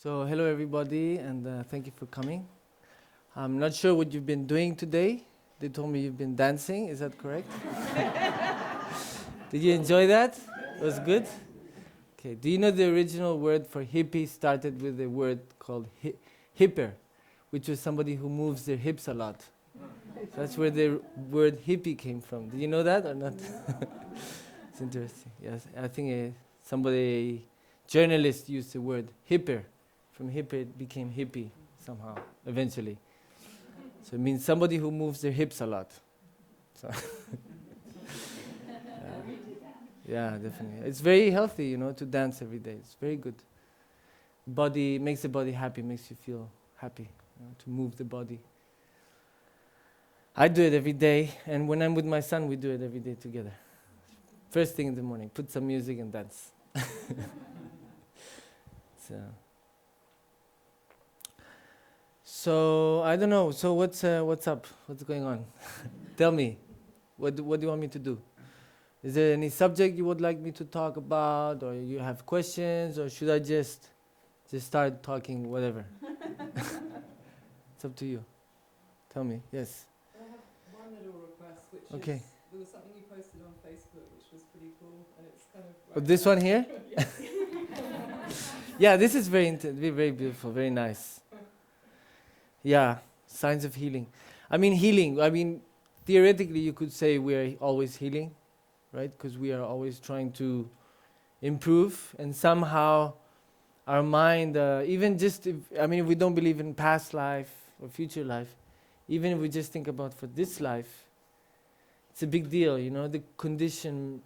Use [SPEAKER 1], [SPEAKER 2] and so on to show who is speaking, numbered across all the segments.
[SPEAKER 1] So hello everybody, and thank you for coming. I'm not sure what you've been doing today. They told me you've been dancing, is that correct? Did you enjoy that? It was good? Okay, do you know the original word for hippie started with a word called hipper, which was somebody who moves their hips a lot. So that's where the word hippie came from. Did you know that or not? It's interesting. Yes, I think somebody, journalist used the word hipper. From hipper it became hippie somehow, eventually. So it means somebody who moves their hips a lot. So yeah, definitely. It's very healthy, to dance every day. It's very good. Body makes the body happy, makes you feel happy, to move the body. I do it every day, and when I'm with my son, we do it every day together. First thing in the morning, put some music and dance. So I don't know. So what's up? What's going on? Tell me. What do you want me to do? Is there any subject you would like me to talk about, or you have questions, or should I just start talking whatever? It's up to you. Tell me. Yes.
[SPEAKER 2] I have one little request, which
[SPEAKER 1] Okay.
[SPEAKER 2] is there was something you posted on Facebook which was pretty cool, and it's kind of.
[SPEAKER 1] Oh, this one here?
[SPEAKER 2] Yes.
[SPEAKER 1] Yeah, this is very beautiful, very nice. Yeah, signs of healing. Healing. Theoretically, you could say we are always healing, right? Because we are always trying to improve, and somehow our mind, even just if we don't believe in past life or future life, even if we just think about for this life, it's a big deal, the condition,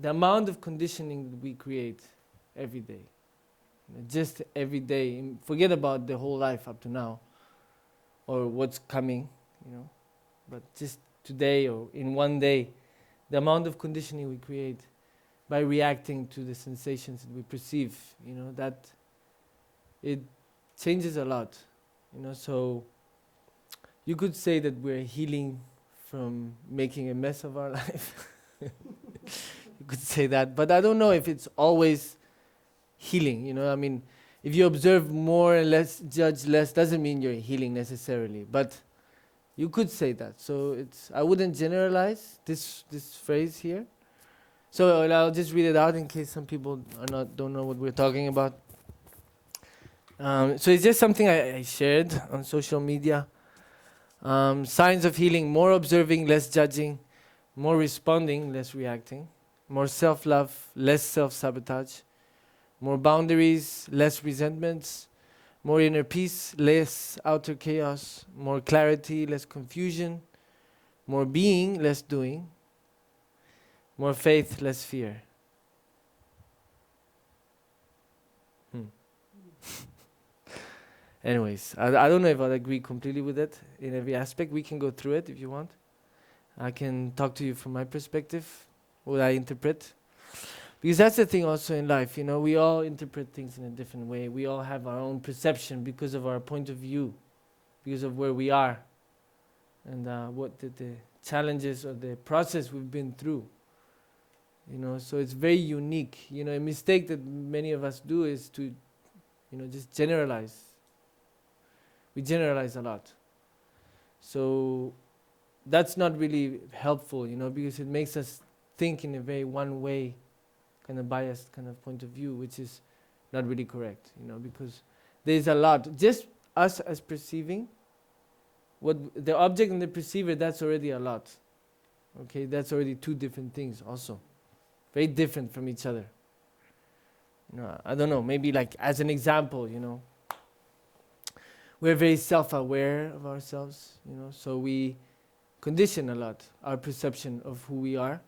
[SPEAKER 1] the amount of conditioning that we create every day. Just every day. Forget about the whole life up to now, or what's coming, but just today or in one day, the amount of conditioning we create by reacting to the sensations that we perceive, that it changes a lot, so you could say that we're healing from making a mess of our life. You could say that, but I don't know if it's always healing, if you observe more and less, judge less, doesn't mean you're healing necessarily, but you could say that. So I wouldn't generalize this phrase here. So I'll just read it out in case some people don't know what we're talking about. So it's just something I shared on social media. Signs of healing: more observing, less judging; more responding, less reacting; more self-love, less self-sabotage; more boundaries, less resentments; more inner peace, less outer chaos; more clarity, less confusion; more being, less doing; more faith, less fear. Anyways, I don't know if I'll agree completely with it in every aspect. We can go through it if you want. I can talk to you from my perspective, what I interpret. Because that's the thing also in life, we all interpret things in a different way. We all have our own perception because of our point of view, because of where we are, and what the challenges or the process we've been through. So it's very unique. A mistake that many of us do is to, just generalize. We generalize a lot. So that's not really helpful, because it makes us think in a very one-way, kind of biased kind of point of view, which is not really correct, because there's a lot. Just us as perceiving, what the object and the perceiver, that's already a lot. Okay, that's already two different things also. Very different from each other. I don't know, maybe like as an example, we're very self-aware of ourselves, so we condition a lot our perception of who we are,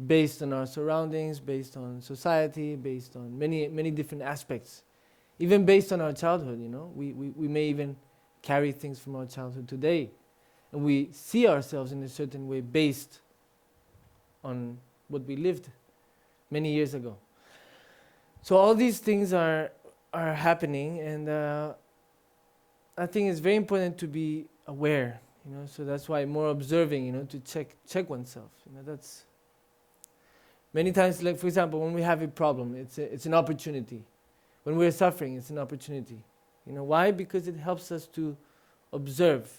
[SPEAKER 1] based on our surroundings, based on society, based on many different aspects. Even based on our childhood, we may even carry things from our childhood today. And we see ourselves in a certain way based on what we lived many years ago. So all these things are happening, and I think it's very important to be aware, so that's why more observing, to check oneself. That's many times, like for example, when we have a problem, it's an opportunity. When we're suffering, it's an opportunity. Why? Because it helps us to observe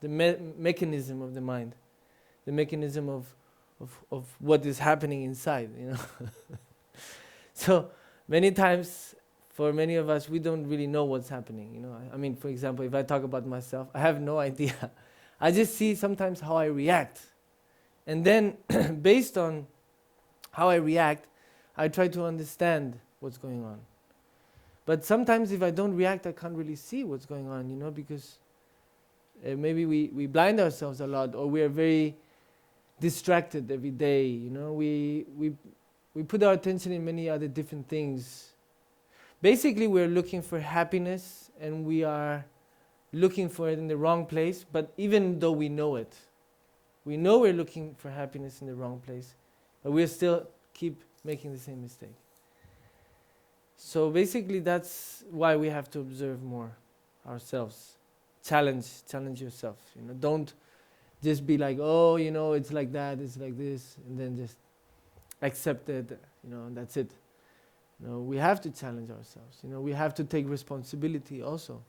[SPEAKER 1] the mechanism of the mind, the mechanism of what is happening inside. So many times, for many of us, we don't really know what's happening. I mean, for example, if I talk about myself, I have no idea. I just see sometimes how I react. And then, based on how I react, I try to understand what's going on. But sometimes if I don't react, I can't really see what's going on, because maybe we blind ourselves a lot, or we are very distracted every day. We put our attention in many other different things. Basically, we're looking for happiness, and we are looking for it in the wrong place, but even though we know it, we know we're looking for happiness in the wrong place, but we still keep making the same mistake. So basically, that's why we have to observe more ourselves. Challenge yourself. Don't just be like, oh, it's like that, it's like this, and then just accept it, and that's it. We have to challenge ourselves. We have to take responsibility also.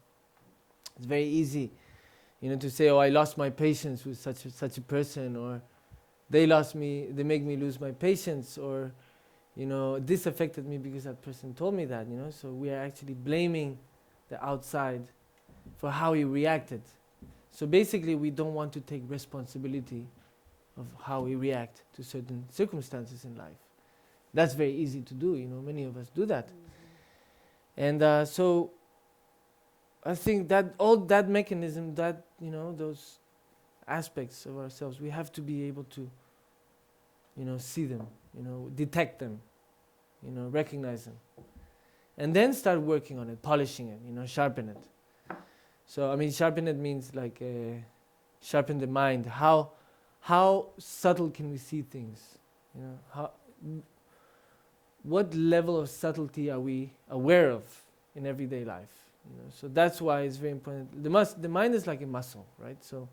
[SPEAKER 1] It's very easy, to say, oh, I lost my patience with such a person, or they make me lose my patience, or this affected me because that person told me that. So we are actually blaming the outside for how he reacted. So basically, we don't want to take responsibility of how we react to certain circumstances in life. That's very easy to do. Many of us do that. And so I think that all that mechanism, that those aspects of ourselves, we have to be able to see them, detect them, recognize them, and then start working on it, polishing it, sharpen it. So I mean, sharpen it means like sharpen the mind. How subtle can we see things? What level of subtlety are we aware of in everyday life? So that's why it's very important. The mind is like a muscle, right? So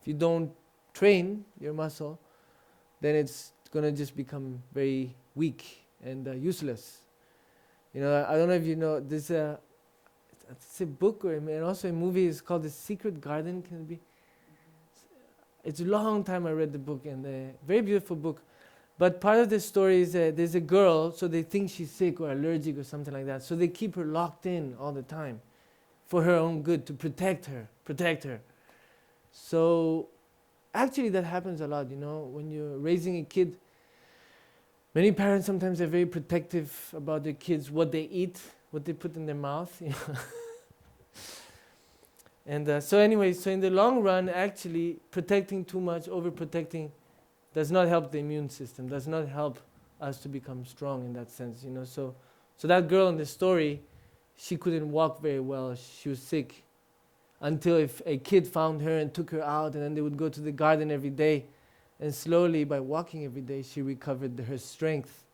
[SPEAKER 1] if you don't train your muscle, then it's gonna just become very weak and useless. I don't know if you know, there's it's a book and also a movie. It's called The Secret Garden. Can it be? It's a long time I read the book, and a very beautiful book. But part of the story is there's a girl, so they think she's sick or allergic or something like that. So they keep her locked in all the time for her own good, to protect her. So actually that happens a lot, when you're raising a kid. Many parents sometimes are very protective about their kids, what they eat, what they put in their mouth. And so in the long run, actually protecting too much, overprotecting, does not help the immune system, does not help us to become strong in that sense. So that girl in the story, she couldn't walk very well. She was sick, until if a kid found her and took her out, and then they would go to the garden every day, and slowly, by walking every day, she recovered her strength,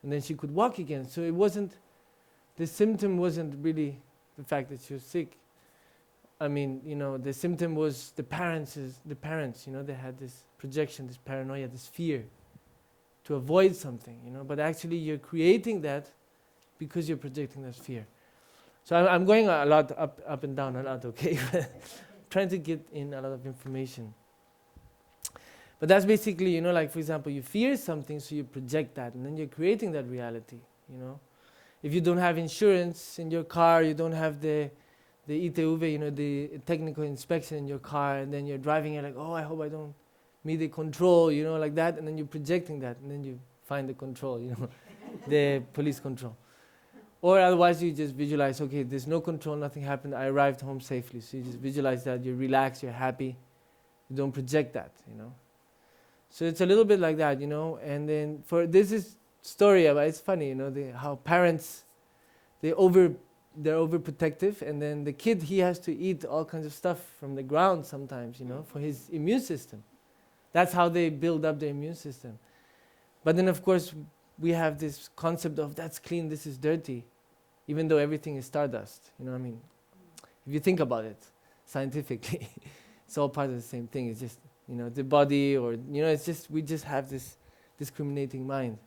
[SPEAKER 1] and then she could walk again. So the symptom wasn't really the fact that she was sick. I mean, the symptom was the parents, they had this projection, this paranoia, this fear to avoid something, but actually you're creating that because you're projecting that fear. So I'm going a lot up and down a lot, okay? Trying to get in a lot of information. But that's basically, like for example, you fear something, so you project that, and then you're creating that reality, If you don't have insurance in your car, you don't have the ITUV, the technical inspection in your car, and then you're driving, you're like, oh, I hope I don't meet the control, like that, and then you're projecting that, and then you find the control, the police control. Or otherwise you just visualize, okay, there's no control, nothing happened, I arrived home safely. So you just visualize that, you're relaxed, you're happy, you don't project that, So it's a little bit like that, and then this is story about, it's funny, how parents, they're overprotective, and then the kid, he has to eat all kinds of stuff from the ground sometimes, for his immune system. That's how they build up their immune system. But then of course we have this concept of that's clean, this is dirty, even though everything is stardust. If you think about it scientifically, it's all part of the same thing. It's just the body, or it's just we just have this discriminating mind.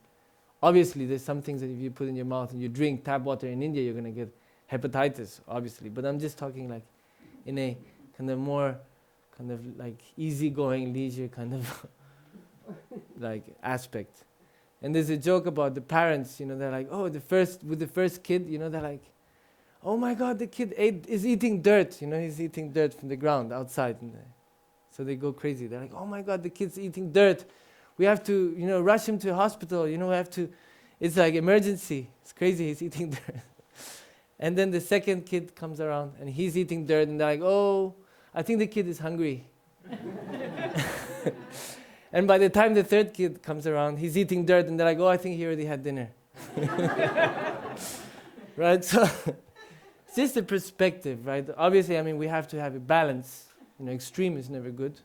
[SPEAKER 1] Obviously, there's some things that if you put in your mouth and you drink tap water in India, you're going to get hepatitis, obviously. But I'm just talking like in a kind of more kind of like easygoing, leisure kind of like aspect. And there's a joke about the parents, they're like, oh, with the first kid, they're like, oh my God, the kid is eating dirt, he's eating dirt from the ground outside. So they go crazy. They're like, oh my God, the kid's eating dirt. We have to, rush him to hospital, it's like emergency. It's crazy, he's eating dirt. And then the second kid comes around and he's eating dirt and they're like, oh, I think the kid is hungry. And by the time the third kid comes around, he's eating dirt and they're like, oh, I think he already had dinner. Right? So it's just a perspective, right? Obviously, we have to have a balance. Extreme is never good.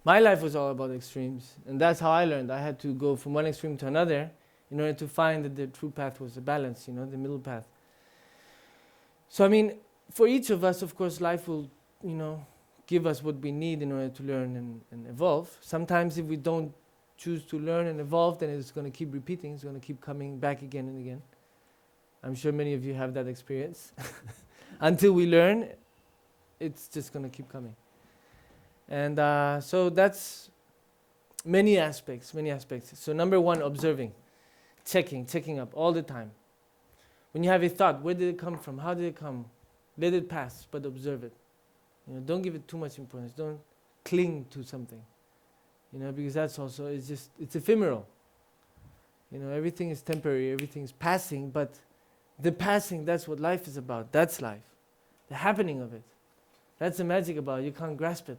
[SPEAKER 1] My life was all about extremes, and that's how I learned. I had to go from one extreme to another in order to find that the true path was the balance, the middle path. So, for each of us, of course, life will, give us what we need in order to learn and evolve. Sometimes if we don't choose to learn and evolve, then it's going to keep repeating. It's going to keep coming back again and again. I'm sure many of you have that experience. Until we learn, it's just going to keep coming. And so that's many aspects. So number one, observing, checking up all the time. When you have a thought, where did it come from? How did it come? Let it pass, but observe it. Don't give it too much importance. Don't cling to something. Because that's also, it's ephemeral. Everything is temporary, everything is passing, but the passing, that's what life is about. That's life. The happening of it. That's the magic about it. You can't grasp it.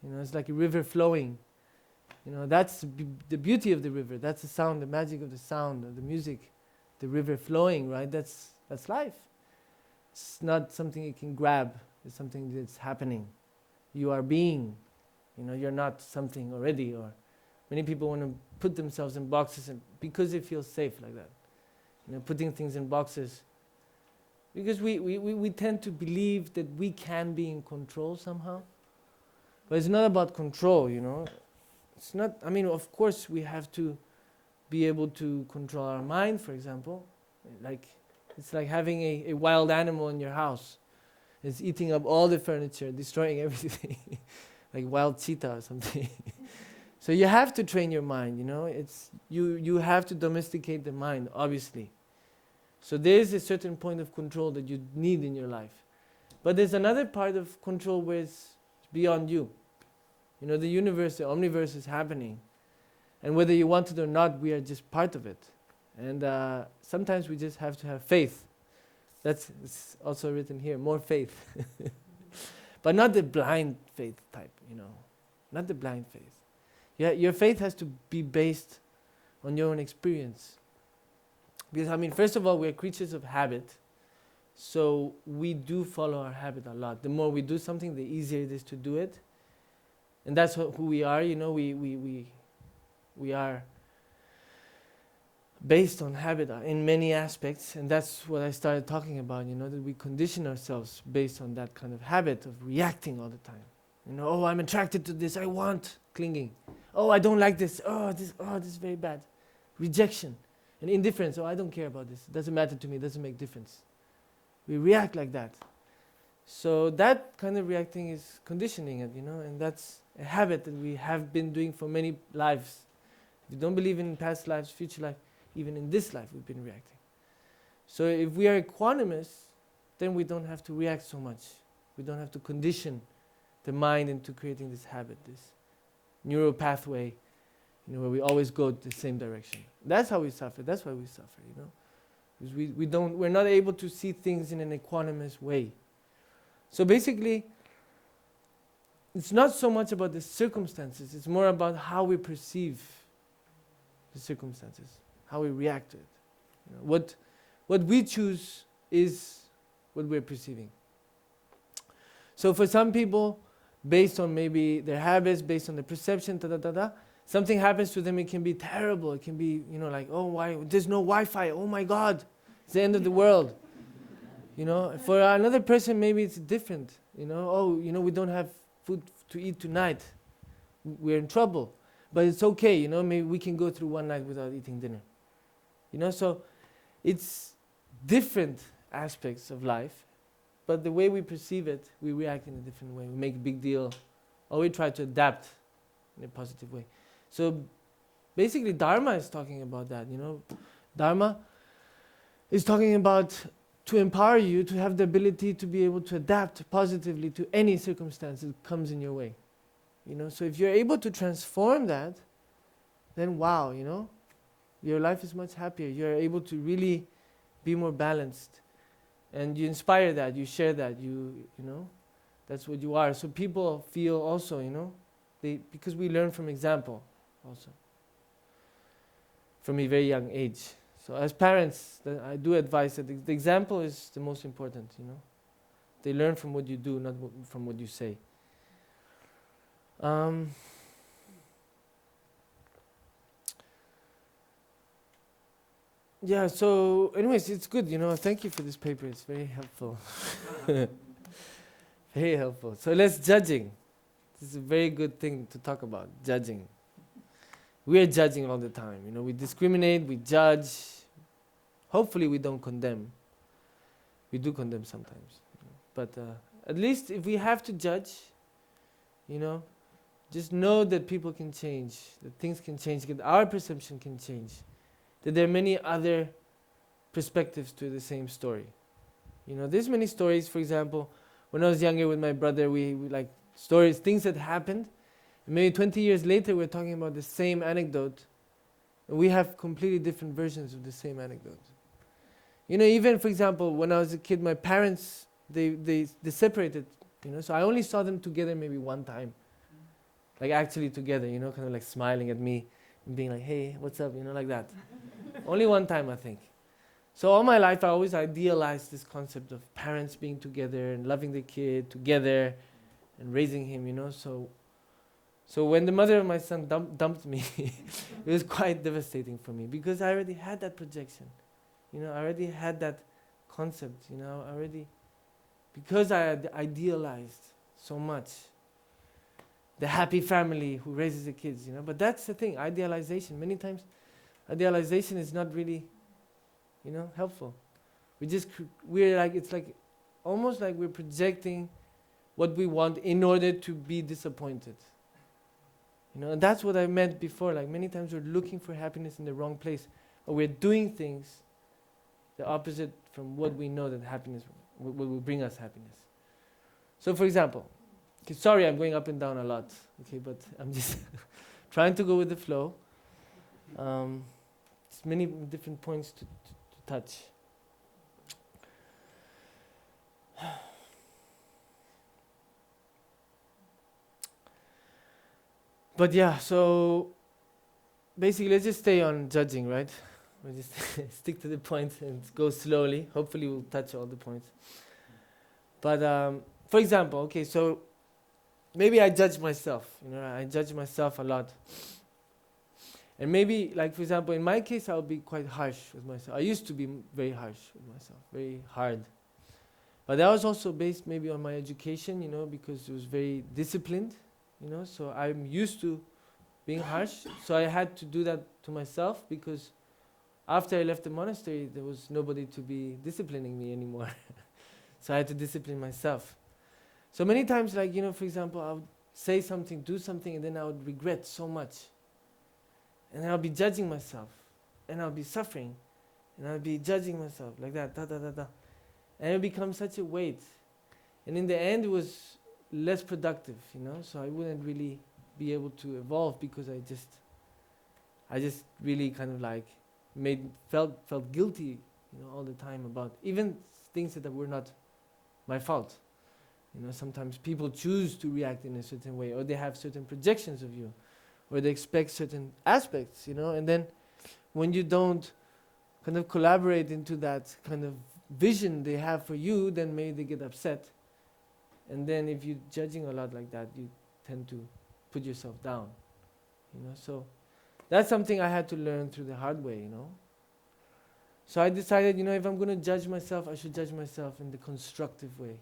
[SPEAKER 1] It's like a river flowing. That's the beauty of the river. That's the sound, the magic of the sound, of the music, the river flowing, right? That's life. It's not something you can grab. It's something that's happening. You are being. You're not something already. Or many people want to put themselves in boxes because they feel safe like that. Putting things in boxes. Because we tend to believe that we can be in control somehow. But it's not about control, It's not, of course we have to be able to control our mind, for example. It's like having a wild animal in your house. It's eating up all the furniture, destroying everything. Like wild cheetah or something. So you have to train your mind, you have to domesticate the mind, obviously. So there is a certain point of control that you need in your life. But there's another part of control where it's beyond you. The universe, the omniverse is happening. And whether you want it or not, we are just part of it. And sometimes we just have to have faith. It's also written here, more faith. But not the blind faith type, Not the blind faith. Your faith has to be based on your own experience. Because, first of all, we are creatures of habit. So we do follow our habit a lot. The more we do something, the easier it is to do it. And that's who we are, we are based on habit in many aspects. And that's what I started talking about, that we condition ourselves based on that kind of habit of reacting all the time. Oh, I'm attracted to this, I want, clinging. Oh, I don't like this, this is very bad. Rejection and indifference, I don't care about this. It doesn't matter to me, it doesn't make difference. We react like that. So that kind of reacting is conditioning it, and that's a habit that we have been doing for many lives. If you don't believe in past lives, future life, even in this life we've been reacting. So if we are equanimous, then we don't have to react so much. We don't have to condition the mind into creating this habit, this neural pathway, where we always go the same direction. That's how we suffer. That's why we suffer, Because we're not able to see things in an equanimous way. So basically, it's not so much about the circumstances, it's more about how we perceive the circumstances, how we react to it. What we choose is what we're perceiving. So for some people, based on maybe their habits, based on the perception, something happens to them, it can be terrible. It can be, oh, why? There's no Wi-Fi. Oh my God, it's the end of the world. For another person, maybe it's different. We don't have food to eat tonight. We're in trouble. but it's okay, you know, maybe we can go through one night without eating dinner. You know, so it's different aspects of life, but the way we perceive it, we react in a different way. We make a big deal, or we try to adapt in a positive way. So basically, Dharma is talking about that, you know. Dharma is talking about to empower you to have the ability to be able to adapt positively to any circumstance that comes in your way. You know, so if you're able to transform that, then wow, you know, your life is much happier. You're able to really be more balanced. And you inspire that, you share that, you know, that's what you are. So people feel also, you know, because we learn from example also, from a very young age. So as parents, I do advise that the example is the most important, you know. They learn from what you do, not from what you say. Yeah, so anyways, it's good, you know, thank you for this paper, it's very helpful. Very helpful. So let's judging. This is a very good thing to talk about, judging. We are judging all the time, you know, we discriminate, we judge. Hopefully we don't condemn. We do condemn sometimes. But at least if we have to judge, you know, just know that people can change, that things can change, that our perception can change, that there are many other perspectives to the same story. You know, there's many stories, for example, when I was younger with my brother, we like stories, things that happened, and maybe 20 years later we're talking about the same anecdote, and we have completely different versions of the same anecdote. You know, even for example, when I was a kid, my parents, they separated, you know, so I only saw them together maybe one time. Like actually together, you know, kind of like smiling at me and being like, hey, what's up, you know, like that. Only one time, I think. So all my life, I always idealized this concept of parents being together and loving the kid together and raising him, you know. So when the mother of my son dumped me, it was quite devastating for me because I already had that projection. You know, I already had that concept, you know, because I had idealized so much the happy family who raises the kids, you know. But that's the thing, idealization. Many times, idealization is not really, you know, helpful. We're like, it's like, almost like we're projecting what we want in order to be disappointed. You know, and that's what I meant before. Like many times we're looking for happiness in the wrong place, or we're doing things the opposite from what we know that happiness will bring us happiness. So, for example, sorry, I'm going up and down a lot, okay, but I'm just trying to go with the flow. It's many different points to touch. But yeah, so basically, let's just stay on judging, right? We'll just stick to the point and go slowly. Hopefully, we'll touch all the points. But for example, okay, so maybe I judge myself, you know, I judge myself a lot. And maybe, like for example, in my case, I'll be quite harsh with myself. I used to be very harsh with myself, very hard. But that was also based maybe on my education, you know, because it was very disciplined, you know, so I'm used to being harsh. So I had to do that to myself because after I left the monastery, there was nobody to be disciplining me anymore. So I had to discipline myself. So many times, like, you know, for example, I would say something, do something, and then I would regret so much. And I'll be judging myself. And I'll be suffering. And I'll be judging myself like that, da da da da. And it becomes such a weight. And in the end, it was less productive, you know, so I wouldn't really be able to evolve because I just really kind of like felt guilty, you know, all the time about even things that were not my fault. You know, sometimes people choose to react in a certain way, or they have certain projections of you, or they expect certain aspects, you know, and then when you don't kind of collaborate into that kind of vision they have for you, then maybe they get upset. And then if you're judging a lot like that, you tend to put yourself down, you know. So that's something I had to learn through the hard way, you know. So I decided, you know, if I'm going to judge myself, I should judge myself in the constructive way,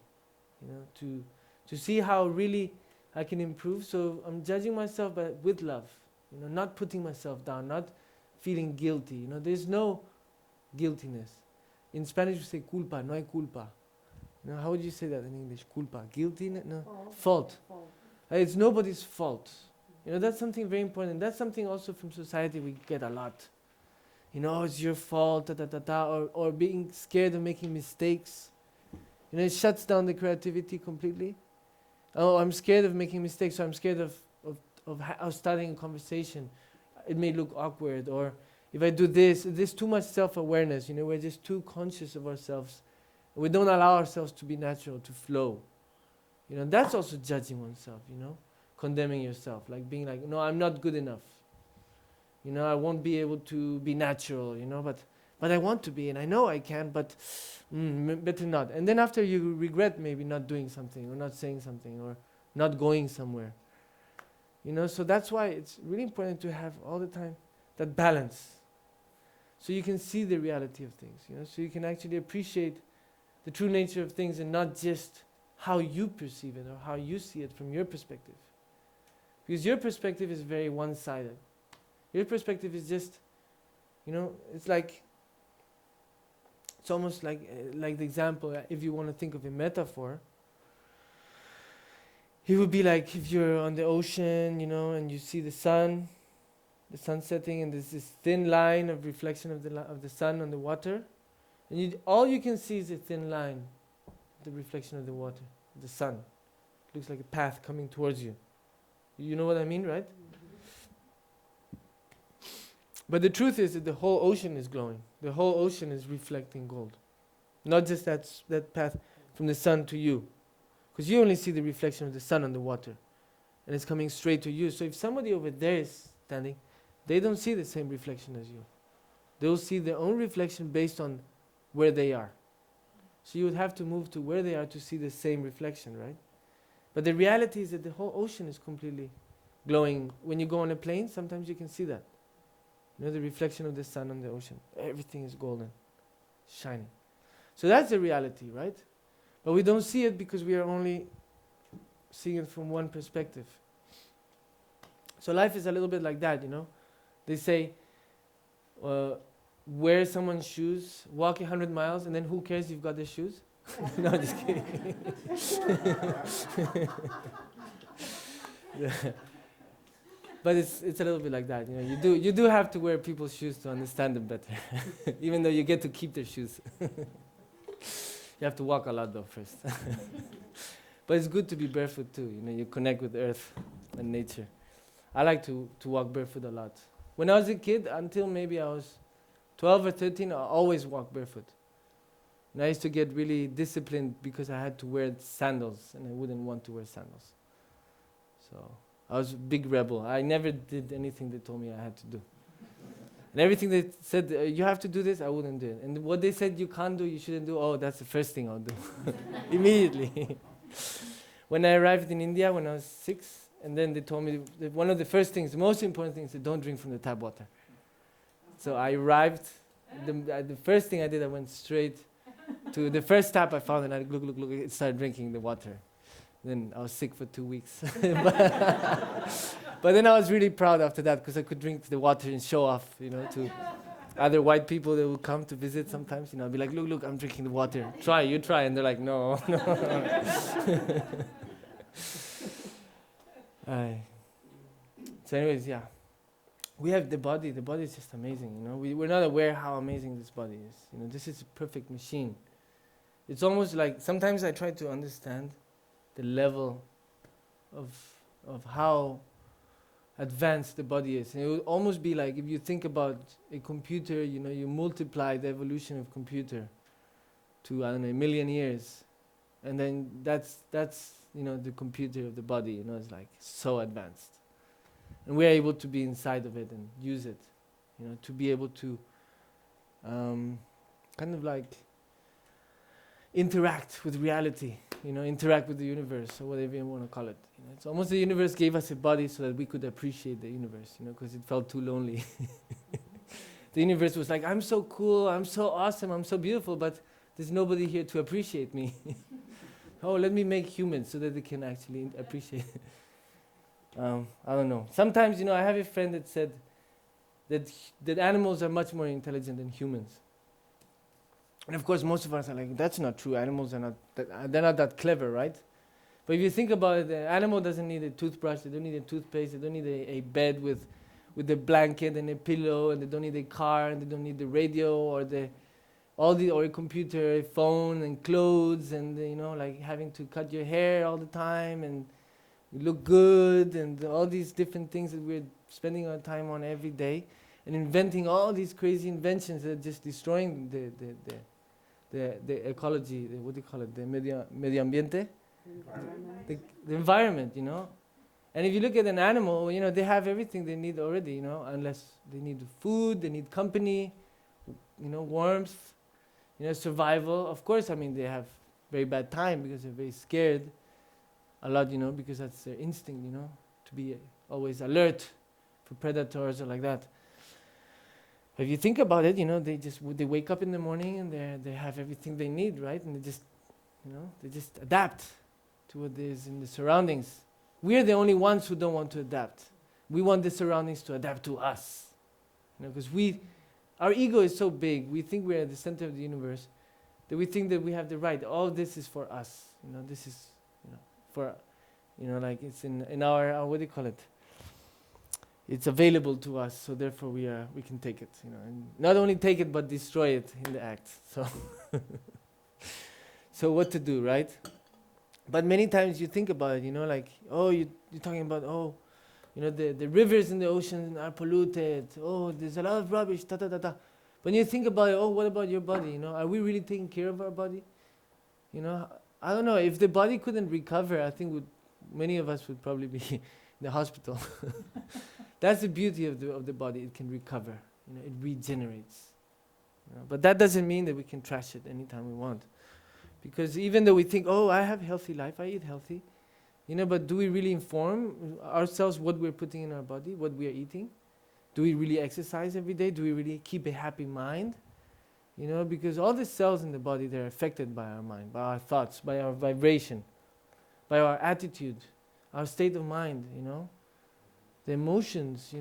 [SPEAKER 1] you know, to see how really I can improve. So I'm judging myself, but with love, You know, not putting myself down, not feeling guilty. You know, there's no guiltiness. In Spanish we say culpa, no hay culpa. You know, how would you say that in English? Culpa, guilty? No, fault. It's nobody's fault. You know, that's something very important. That's something also from society we get a lot. You know, it's your fault, or being scared of making mistakes. You know, it shuts down the creativity completely. Oh, I'm scared of making mistakes, so I'm scared of starting a conversation. It may look awkward, or if I do this, there's too much self-awareness. You know, we're just too conscious of ourselves. We don't allow ourselves to be natural, to flow. You know, that's also judging oneself, you know, condemning yourself, like being like, no, I'm not good enough. You know, I won't be able to be natural, you know, but I want to be, and I know I can, but better not. And then after you regret maybe not doing something, or not saying something, or not going somewhere. You know, so that's why it's really important to have all the time that balance. So you can see the reality of things, you know, so you can actually appreciate the true nature of things and not just how you perceive it or how you see it from your perspective. Because your perspective is very one-sided. Your perspective is just, you know, it's almost like the example, if you want to think of a metaphor, it would be like if you're on the ocean, you know, and you see the sun setting, and there's this thin line of reflection of the sun on the water, and all you can see is a thin line, the reflection of the water, the sun. It looks like a path coming towards you. You know what I mean, right? But the truth is that the whole ocean is glowing. The whole ocean is reflecting gold. Not just that path from the sun to you. Because you only see the reflection of the sun on the water. And it's coming straight to you. So if somebody over there is standing, they don't see the same reflection as you. They'll see their own reflection based on where they are. So you would have to move to where they are to see the same reflection, right? But the reality is that the whole ocean is completely glowing. When you go on a plane, sometimes you can see that. You know, the reflection of the sun on the ocean. Everything is golden, shining. So that's the reality, right? But we don't see it because we are only seeing it from one perspective. So life is a little bit like that, you know. They say, wear someone's shoes, walk 100 miles, and then who cares you've got the shoes? No, just kidding. Yeah. But it's a little bit like that, you know. You do have to wear people's shoes to understand them better, even though you get to keep their shoes. You have to walk a lot though first. But it's good to be barefoot too, you know. You connect with earth and nature. I like to walk barefoot a lot. When I was a kid, until maybe I was 12 or 13, I always walked barefoot. And I used to get really disciplined because I had to wear sandals, and I wouldn't want to wear sandals. So I was a big rebel. I never did anything they told me I had to do. And everything they said, you have to do this, I wouldn't do it. And what they said you can't do, you shouldn't do, oh, that's the first thing I'll do. Immediately. When I arrived in India when I was 6, and then they told me that one of the first things, the most important thing is to don't drink from the tap water. So I arrived, the first thing I did, I went straight to the first tap I found, and I look, started drinking the water. Then I was sick for 2 weeks. But then I was really proud after that because I could drink the water and show off, you know, to other white people that would come to visit sometimes. You know, I'd be like, look, I'm drinking the water. You try. And they're like, no. So anyways, yeah. We have the body. The body is just amazing, you know. We're not aware how amazing this body is. You know, this is a perfect machine. It's almost like, sometimes I try to understand the level of how advanced the body is. And it would almost be like if you think about a computer, you know, you multiply the evolution of computer to, I don't know, 1 million years. And then that's you know, the computer of the body, you know, it's like so advanced. And we're able to be inside of it and use it, you know, to be able to kind of like interact with reality, you know, interact with the universe, or whatever you want to call it. You know, it's almost the universe gave us a body so that we could appreciate the universe, you know, because it felt too lonely. The universe was like, I'm so cool, I'm so awesome, I'm so beautiful, but there's nobody here to appreciate me. Oh, let me make humans so that they can actually appreciate. I don't know. Sometimes, I have a friend that said that animals are much more intelligent than humans. And of course, most of us are like, that's not true. Animals are not they're not that clever, right? But if you think about it, the animal doesn't need a toothbrush, they don't need a toothpaste, they don't need a bed with a blanket and a pillow, and they don't need a car, and they don't need the radio or or a computer, a phone, and clothes, and like having to cut your hair all the time, and you look good, and all these different things that we're spending our time on every day, and inventing all these crazy inventions that are just destroying the ecology, what do you call it, the medio ambiente, the environment, And if you look at an animal, they have everything they need already, unless they need food, they need company, warmth, survival. Of course, they have very bad time because they're very scared a lot, because that's their instinct, to be always alert for predators or like that. But if you think about it, they wake up in the morning and they have everything they need, right? And they just adapt to what is in the surroundings. We're the only ones who don't want to adapt. We want the surroundings to adapt to us. Because our ego is so big, we think we're at the center of the universe, that we think that we have the right, all this is for us. This is, for, like it's in our, what do you call it? It's available to us, so therefore we can take it, and not only take it, but destroy it in the act. So, so what to do, right? But many times you think about it, like, you're talking about, the rivers and the oceans are polluted. Oh, there's a lot of rubbish, ta ta ta ta. When you think about it, what about your body? Are we really taking care of our body? I don't know. If the body couldn't recover, I think many of us would probably be in the hospital. That's the beauty of the body. It can recover. It regenerates. But that doesn't mean that we can trash it anytime we want. Because even though we think, I have a healthy life, I eat healthy, but do we really inform ourselves what we're putting in our body, what we are eating? Do we really exercise every day? Do we really keep a happy mind? Because all the cells in the body, they're affected by our mind, by our thoughts, by our vibration, by our attitude, our state of mind, the emotions,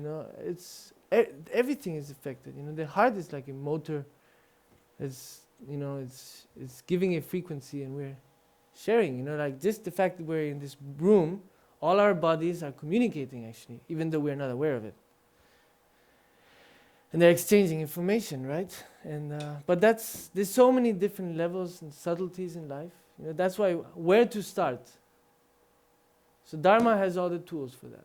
[SPEAKER 1] everything is affected. The heart is like a motor. It's giving a frequency, and we're sharing. Like just the fact that we're in this room, all our bodies are communicating actually, even though we're not aware of it. And they're exchanging information, right? And but there's so many different levels and subtleties in life. That's why where to start. So Dharma has all the tools for that,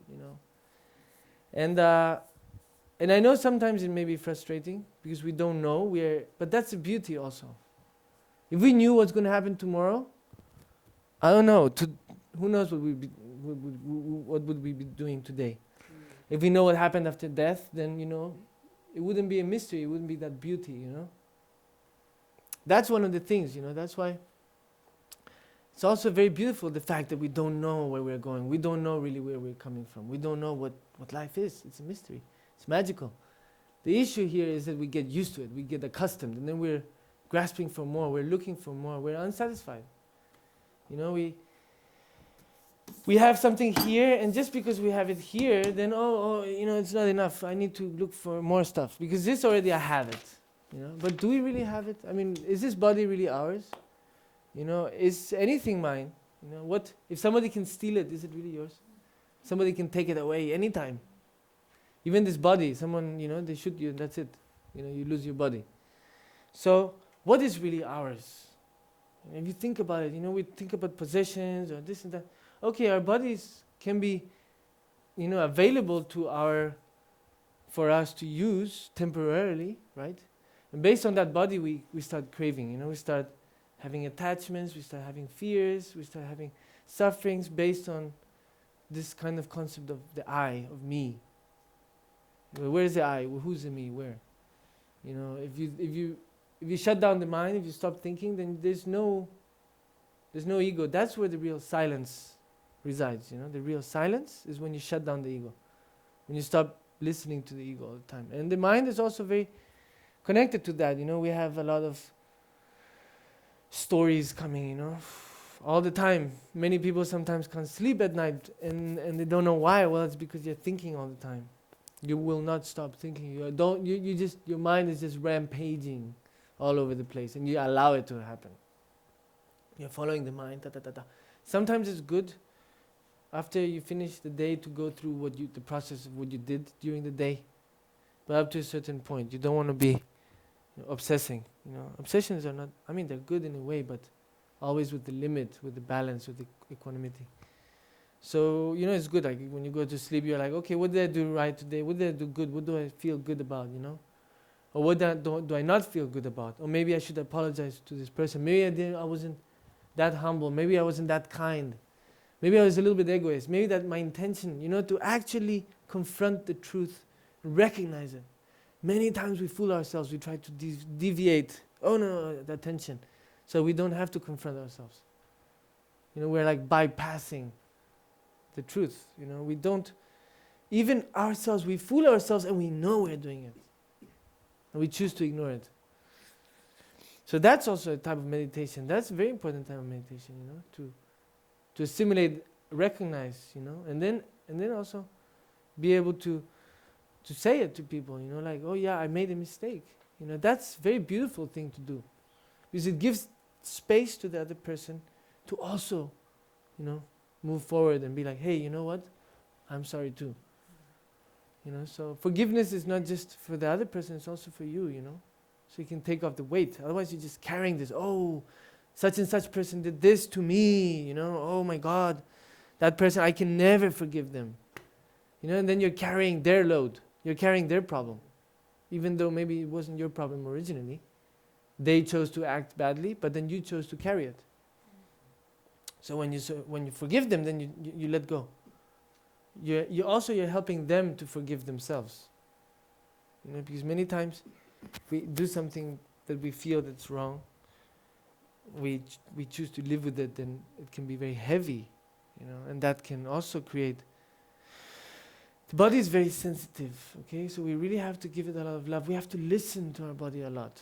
[SPEAKER 1] And I know sometimes it may be frustrating because we don't know. But that's the beauty also. If we knew what's going to happen tomorrow, I don't know. Who knows what would we be doing today? If we know what happened after death, then it wouldn't be a mystery. It wouldn't be that beauty. That's one of the things. That's why it's also very beautiful, the fact that we don't know where we're going. We don't know really where we're coming from. We don't know what life is. It's a mystery. It's magical. The issue here is that we get used to it. We get accustomed. And then we're grasping for more. We're looking for more. We're unsatisfied. We have something here, and just because we have it here, then, it's not enough. I need to look for more stuff. Because this already I have it. But do we really have it? Is this body really ours? Is anything mine? What if somebody can steal it? Is it really yours? Somebody can take it away anytime. Even this body, someone, they shoot you and that's it. You lose your body. So, what is really ours? If you think about it, we think about possessions or this and that. Okay, our bodies can be, available for us to use temporarily, right? And based on that body, we start craving. We start having attachments, we start having fears, we start having sufferings based on this kind of concept of the I, of me. Where's the I? Who's the me? Where? If you shut down the mind, if you stop thinking, then there's no ego. That's where the real silence resides. The real silence is when you shut down the ego, when you stop listening to the ego all the time. And the mind is also very connected to that. We have a lot of stories coming, all the time. Many people sometimes can't sleep at night and they don't know why. Well, it's because you're thinking all the time. You will not stop thinking. Your mind is just rampaging all over the place and you allow it to happen. You're following the mind. Da, da, da, da. Sometimes it's good after you finish the day to go through the process of what you did during the day. But up to a certain point, you don't want to be obsessing. Obsessions are not, they're good in a way, but always with the limit, with the balance, with the equanimity. So, it's good. Like when you go to sleep, you're like, okay, what did I do right today? What did I do good? What do I feel good about, Or what do I not feel good about? Or maybe I should apologize to this person. Maybe I wasn't that humble. Maybe I wasn't that kind. Maybe I was a little bit egoist. Maybe that my intention, to actually confront the truth, recognize it. Many times we fool ourselves. We try to deviate. Oh no, the attention. So we don't have to confront ourselves. We're like bypassing the truth. We don't, even ourselves, we fool ourselves and we know we're doing it. And we choose to ignore it. So that's also a type of meditation. That's a very important type of meditation, to assimilate, recognize, and then also be able to say it to people, like, oh yeah, I made a mistake. That's a very beautiful thing to do. Because it gives space to the other person to also, move forward and be like, hey, you know what? I'm sorry too. So forgiveness is not just for the other person, it's also for you, So you can take off the weight. Otherwise you're just carrying this, oh, such and such person did this to me, oh my God. That person, I can never forgive them. And then you're carrying their load. You're carrying their problem. Even though maybe it wasn't your problem originally. They chose to act badly, but then you chose to carry it. So when you forgive them, then you let go. You're helping them to forgive themselves. Because many times we do something that we feel that's wrong. We choose to live with it, then it can be very heavy, and that can also create. The body is very sensitive, okay? So we really have to give it a lot of love. We have to listen to our body a lot,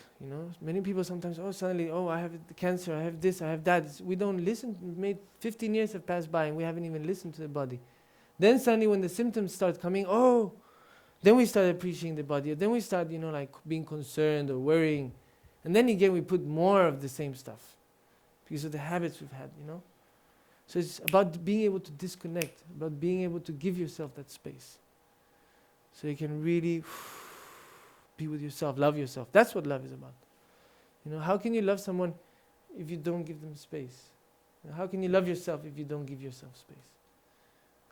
[SPEAKER 1] Many people sometimes, suddenly, I have the cancer, I have this, I have that. We don't listen. 15 years have passed by and we haven't even listened to the body. Then suddenly when the symptoms start coming, then we start appreciating the body. Then we start, like being concerned or worrying. And then again we put more of the same stuff because of the habits we've had, So it's about being able to disconnect, about being able to give yourself that space. So you can really be with yourself, love yourself. That's what love is about. How can you love someone if you don't give them space? How can you love yourself if you don't give yourself space?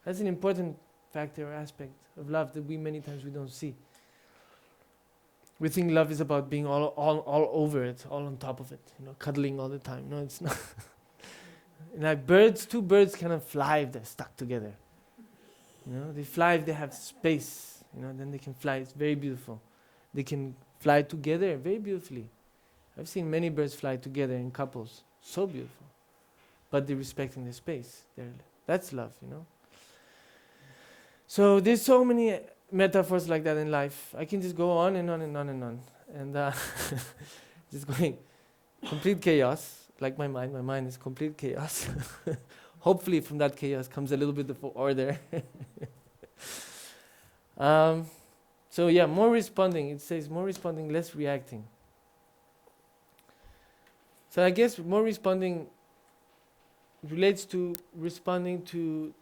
[SPEAKER 1] That's an important factor or aspect of love that many times we don't see. We think love is about being all over it, all on top of it, cuddling all the time. No, it's not. Like two birds cannot fly if they're stuck together. They fly if they have space. Then they can fly. It's very beautiful. They can fly together very beautifully. I've seen many birds fly together in couples. So beautiful. But they're respecting the space. That's love, So there's so many metaphors like that in life. I can just go on and on and on and on. And just going complete chaos. Like my mind is complete chaos. Hopefully from that chaos comes a little bit of order. So yeah, more responding. It says more responding, less reacting. So I guess more responding relates to responding to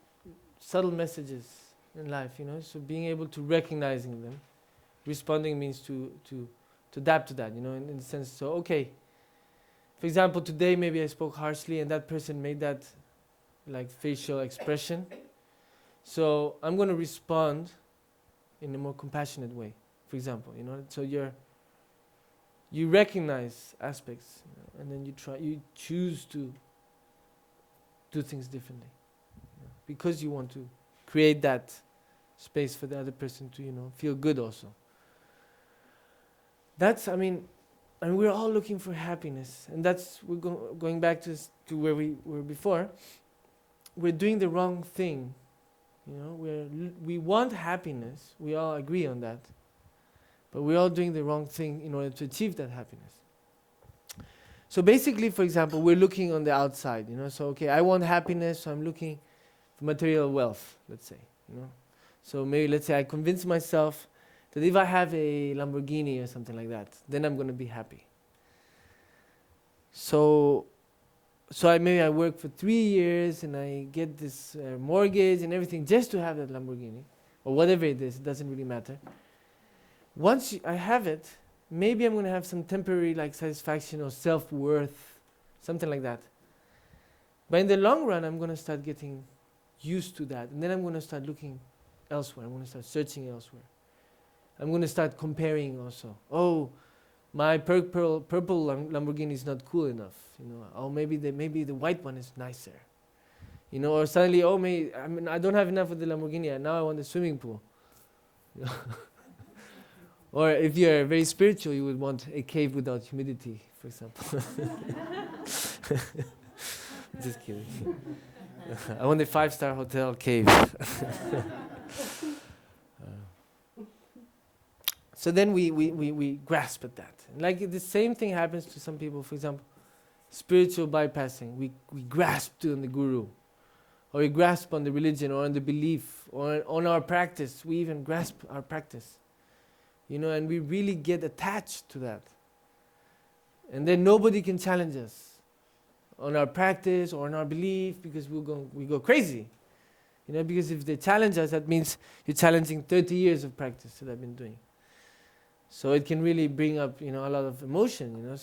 [SPEAKER 1] subtle messages in life, So being able to recognizing them. Responding means to adapt to that, in the sense. So okay. For example, today maybe I spoke harshly and that person made that like facial expression. So I'm going to respond in a more compassionate way, for example, So you recognize aspects, and then you choose to do things differently, because you want to create that space for the other person to, feel good also. That's, we're all looking for happiness, and we're going back to where we were before. We're doing the wrong thing, we want happiness. We all agree on that, but we're all doing the wrong thing in order to achieve that happiness. So basically, for example, we're looking on the outside, so okay, I want happiness, so I'm looking for material wealth, let's say. So maybe let's say I convince myself that if I have a Lamborghini or something like that, then I'm going to be happy. So maybe I work for 3 years and I get this mortgage and everything just to have that Lamborghini, or whatever it is, it doesn't really matter. Once I have it, maybe I'm going to have some temporary satisfaction or self-worth, something like that. But in the long run, I'm going to start getting used to that, and then I'm going to start looking elsewhere. I'm going to start searching elsewhere. I'm going to start comparing also. Oh, my purple Lamborghini is not cool enough. Oh, maybe the white one is nicer. Or suddenly, I don't have enough of the Lamborghini, and now I want the swimming pool. Or if you're very spiritual, you would want a cave without humidity, for example. Just kidding. I want a 5-star hotel cave. So then we grasp at that. Like the same thing happens to some people, for example, spiritual bypassing. We grasp on the guru, or we grasp on the religion, or on the belief, or on our practice. We even grasp our practice. And we really get attached to that. And then nobody can challenge us on our practice or on our belief, because we go crazy. Because if they challenge us, that means you're challenging 30 years of practice that I've been doing. So it can really bring up, a lot of emotion,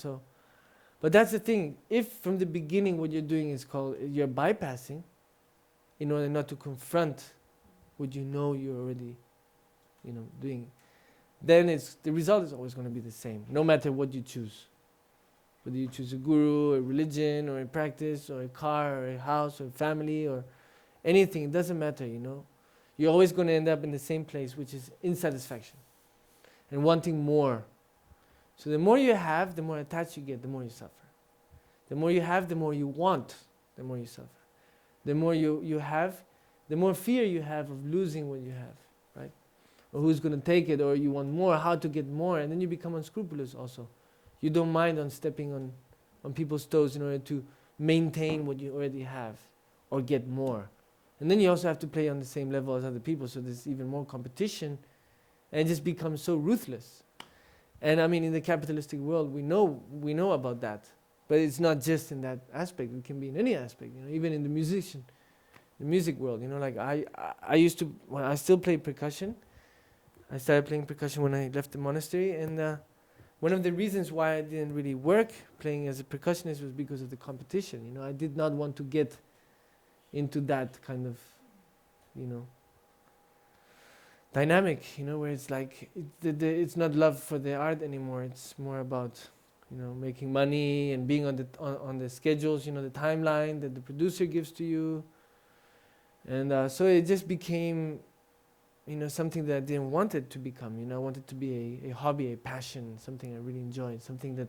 [SPEAKER 1] But that's the thing. If from the beginning what you're doing is called, you're bypassing, in order not to confront what you're already, doing, then the result is always going to be the same, no matter what you choose. Whether you choose a guru, a religion, or a practice, or a car, or a house, or a family, or anything, it doesn't matter, You're always going to end up in the same place, which is insatisfaction and wanting more. So the more you have, the more attached you get, the more you suffer. The more you have, the more you want, the more you suffer. The more you have, the more fear you have of losing what you have, right? Or who's going to take it, or you want more, how to get more, and then you become unscrupulous also. You don't mind on stepping on people's toes in order to maintain what you already have, or get more. And then you also have to play on the same level as other people, so there's even more competition, and it just becomes so ruthless. And in the capitalistic world, we know about that. But it's not just in that aspect. It can be in any aspect, even in the music world. I used to, I still play percussion. I started playing percussion when I left the monastery, and one of the reasons why I didn't really work playing as a percussionist was because of the competition. I did not want to get into that kind of, dynamic, where it's like it's not love for the art anymore. It's more about making money and being on the schedules, the timeline that the producer gives to you. And so it just became, something that I didn't want it to become. I wanted to be a hobby, a passion, something I really enjoyed, something that,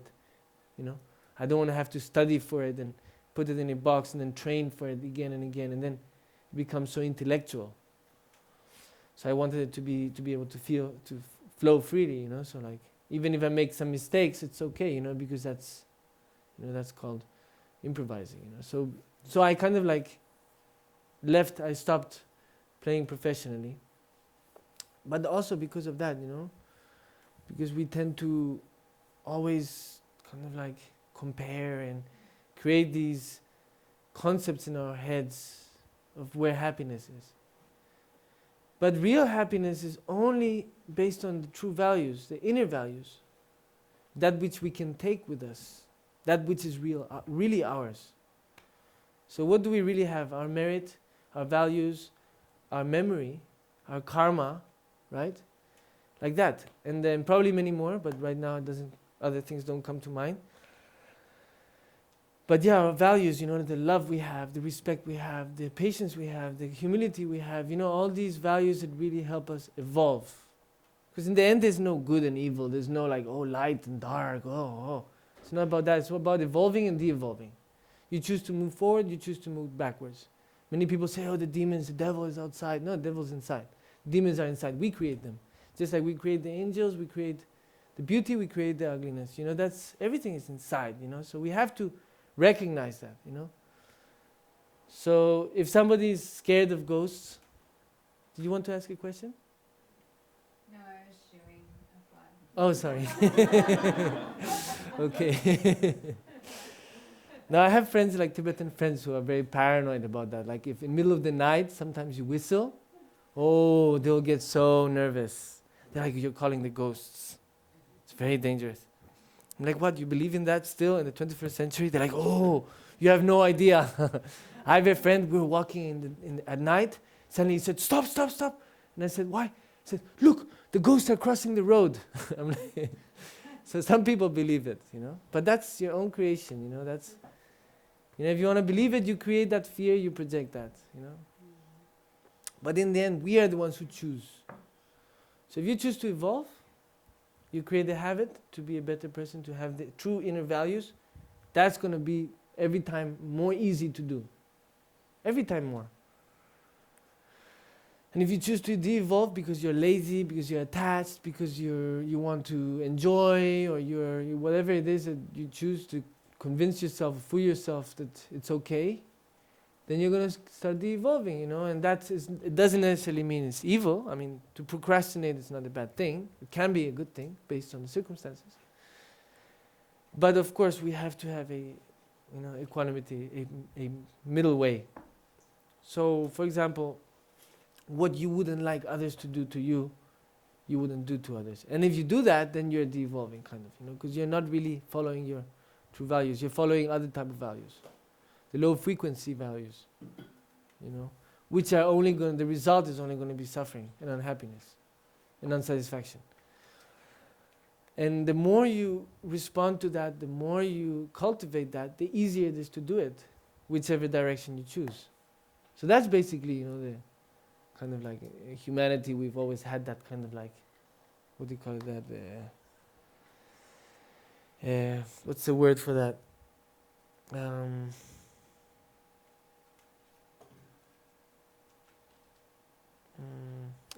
[SPEAKER 1] I don't want to have to study for it and put it in a box and then train for it again and again, and then it becomes so intellectual. So I wanted it to be able to feel, to flow freely, So like, even if I make some mistakes, it's okay, because that's called improvising, So I kind of I stopped playing professionally. But also because of that, because we tend to always kind of compare and create these concepts in our heads of where happiness is. But real happiness is only based on the true values, the inner values, that which we can take with us, that which is real, really ours. So what do we really have? Our merit, our values, our memory, our karma, right? Like that. And then probably many more, but right now other things don't come to mind. But yeah, our values, the love we have, the respect we have, the patience we have, the humility we have, all these values that really help us evolve. Because in the end, there's no good and evil. There's no light and dark. It's not about that. It's about evolving and de-evolving. You choose to move forward, you choose to move backwards. Many people say, the demons, the devil is outside. No, the devil's inside. Demons are inside. We create them. Just like we create the angels, we create the beauty, we create the ugliness. You know, that's, everything is inside, you know, so we have to recognize that, you know. So if somebody is scared of ghosts, do you want to ask a question?
[SPEAKER 3] No, I was showing a fly.
[SPEAKER 1] Oh, sorry. Okay. Now I have friends, like Tibetan friends, who are very paranoid about that. Like if in the middle of the night, sometimes you whistle, oh, they'll get so nervous. They're like, you're calling the ghosts. It's very dangerous. I'm like, what, you believe in that still in the 21st century? They're like, oh, you have no idea. I have a friend, we were walking at night, suddenly he said, stop, stop, stop. And I said, why? He said, look, the ghosts are crossing the road. I'm like, so some people believe it, you know. But that's your own creation, you know. That's, you know, if you want to believe it, you create that fear, you project that, you know. But in the end, we are the ones who choose. So if you choose to evolve, you create a habit to be a better person, to have the true inner values, that's going to be every time more easy to do. Every time more. And if you choose to de-evolve because you're lazy, because you're attached, because you want to enjoy, or you whatever it is that you choose to convince yourself, fool yourself that it's okay, then you're going to start de-evolving, you know, and it doesn't necessarily mean it's evil. I mean, to procrastinate is not a bad thing. It can be a good thing based on the circumstances. But of course, we have to have a, you know, equanimity, a middle way. So, for example, what you wouldn't like others to do to you, you wouldn't do to others. And if you do that, then you're de-evolving, kind of, you know, because you're not really following your true values. You're following other type of values, the low frequency values, you know, which are only going. The result is only going to be suffering and unhappiness and unsatisfaction. And the more you respond to that, the more you cultivate that, the easier it is to do it, whichever direction you choose. So that's basically, you know, the kind of like humanity. We've always had that kind of like, what do you call that? What's the word for that?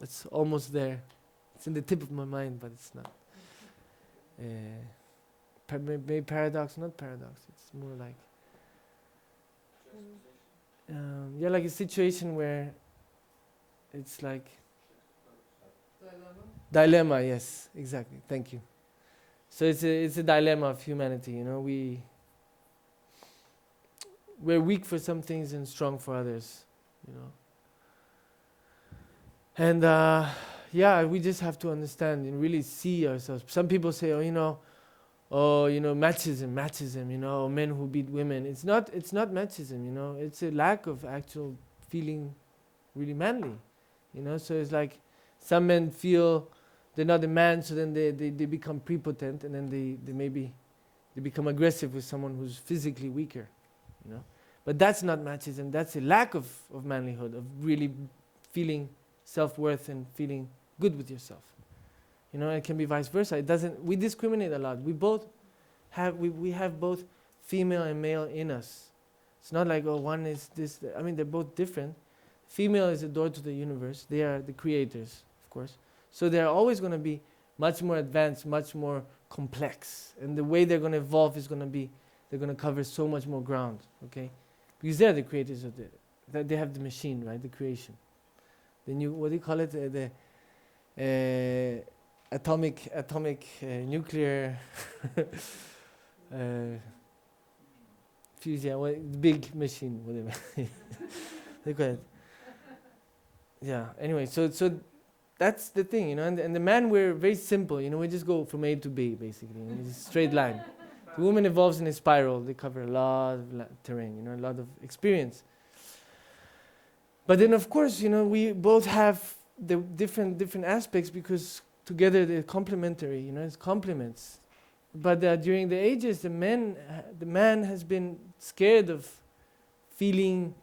[SPEAKER 1] It's almost there. It's in the tip of my mind, but it's not. Maybe paradox, not paradox. It's more like, yeah, like a situation where it's like dilemma. Yes, exactly. Thank you. So it's a dilemma of humanity. You know, we're weak for some things and strong for others. You know, and yeah, we just have to understand and really see ourselves. Some people say, oh, you know, machism, you know, men who beat women. It's not machism, you know. It's a lack of actual feeling really manly, you know. So it's like some men feel they're not a man, so then they become prepotent, and then they become aggressive with someone who's physically weaker, you know. But that's not machism. That's a lack of manlyhood, of really feeling self-worth and feeling good with yourself. You know, it can be vice versa. It doesn't. We discriminate a lot. We have both female and male in us. It's not like, oh, one is this. I mean, they're both different. Female is the door to the universe. They are the creators, of course. So they're always going to be much more advanced, much more complex. And the way they're going to evolve is going to be, they're going to cover so much more ground, okay? Because they're the creators of they have the machine, right? The creation. The new, what do you call it? The atomic nuclear fusion, big machine, whatever. They call it. Yeah. Anyway, so that's the thing, you know. And the man, we're very simple, you know. We just go from A to B, basically. You know, it's a straight line. The woman evolves in a spiral. They cover a lot of terrain, you know, a lot of experience. But then, of course, you know, we both have the different aspects, because together they're complementary, you know, it's complements. But during the ages, the man has been scared of feeling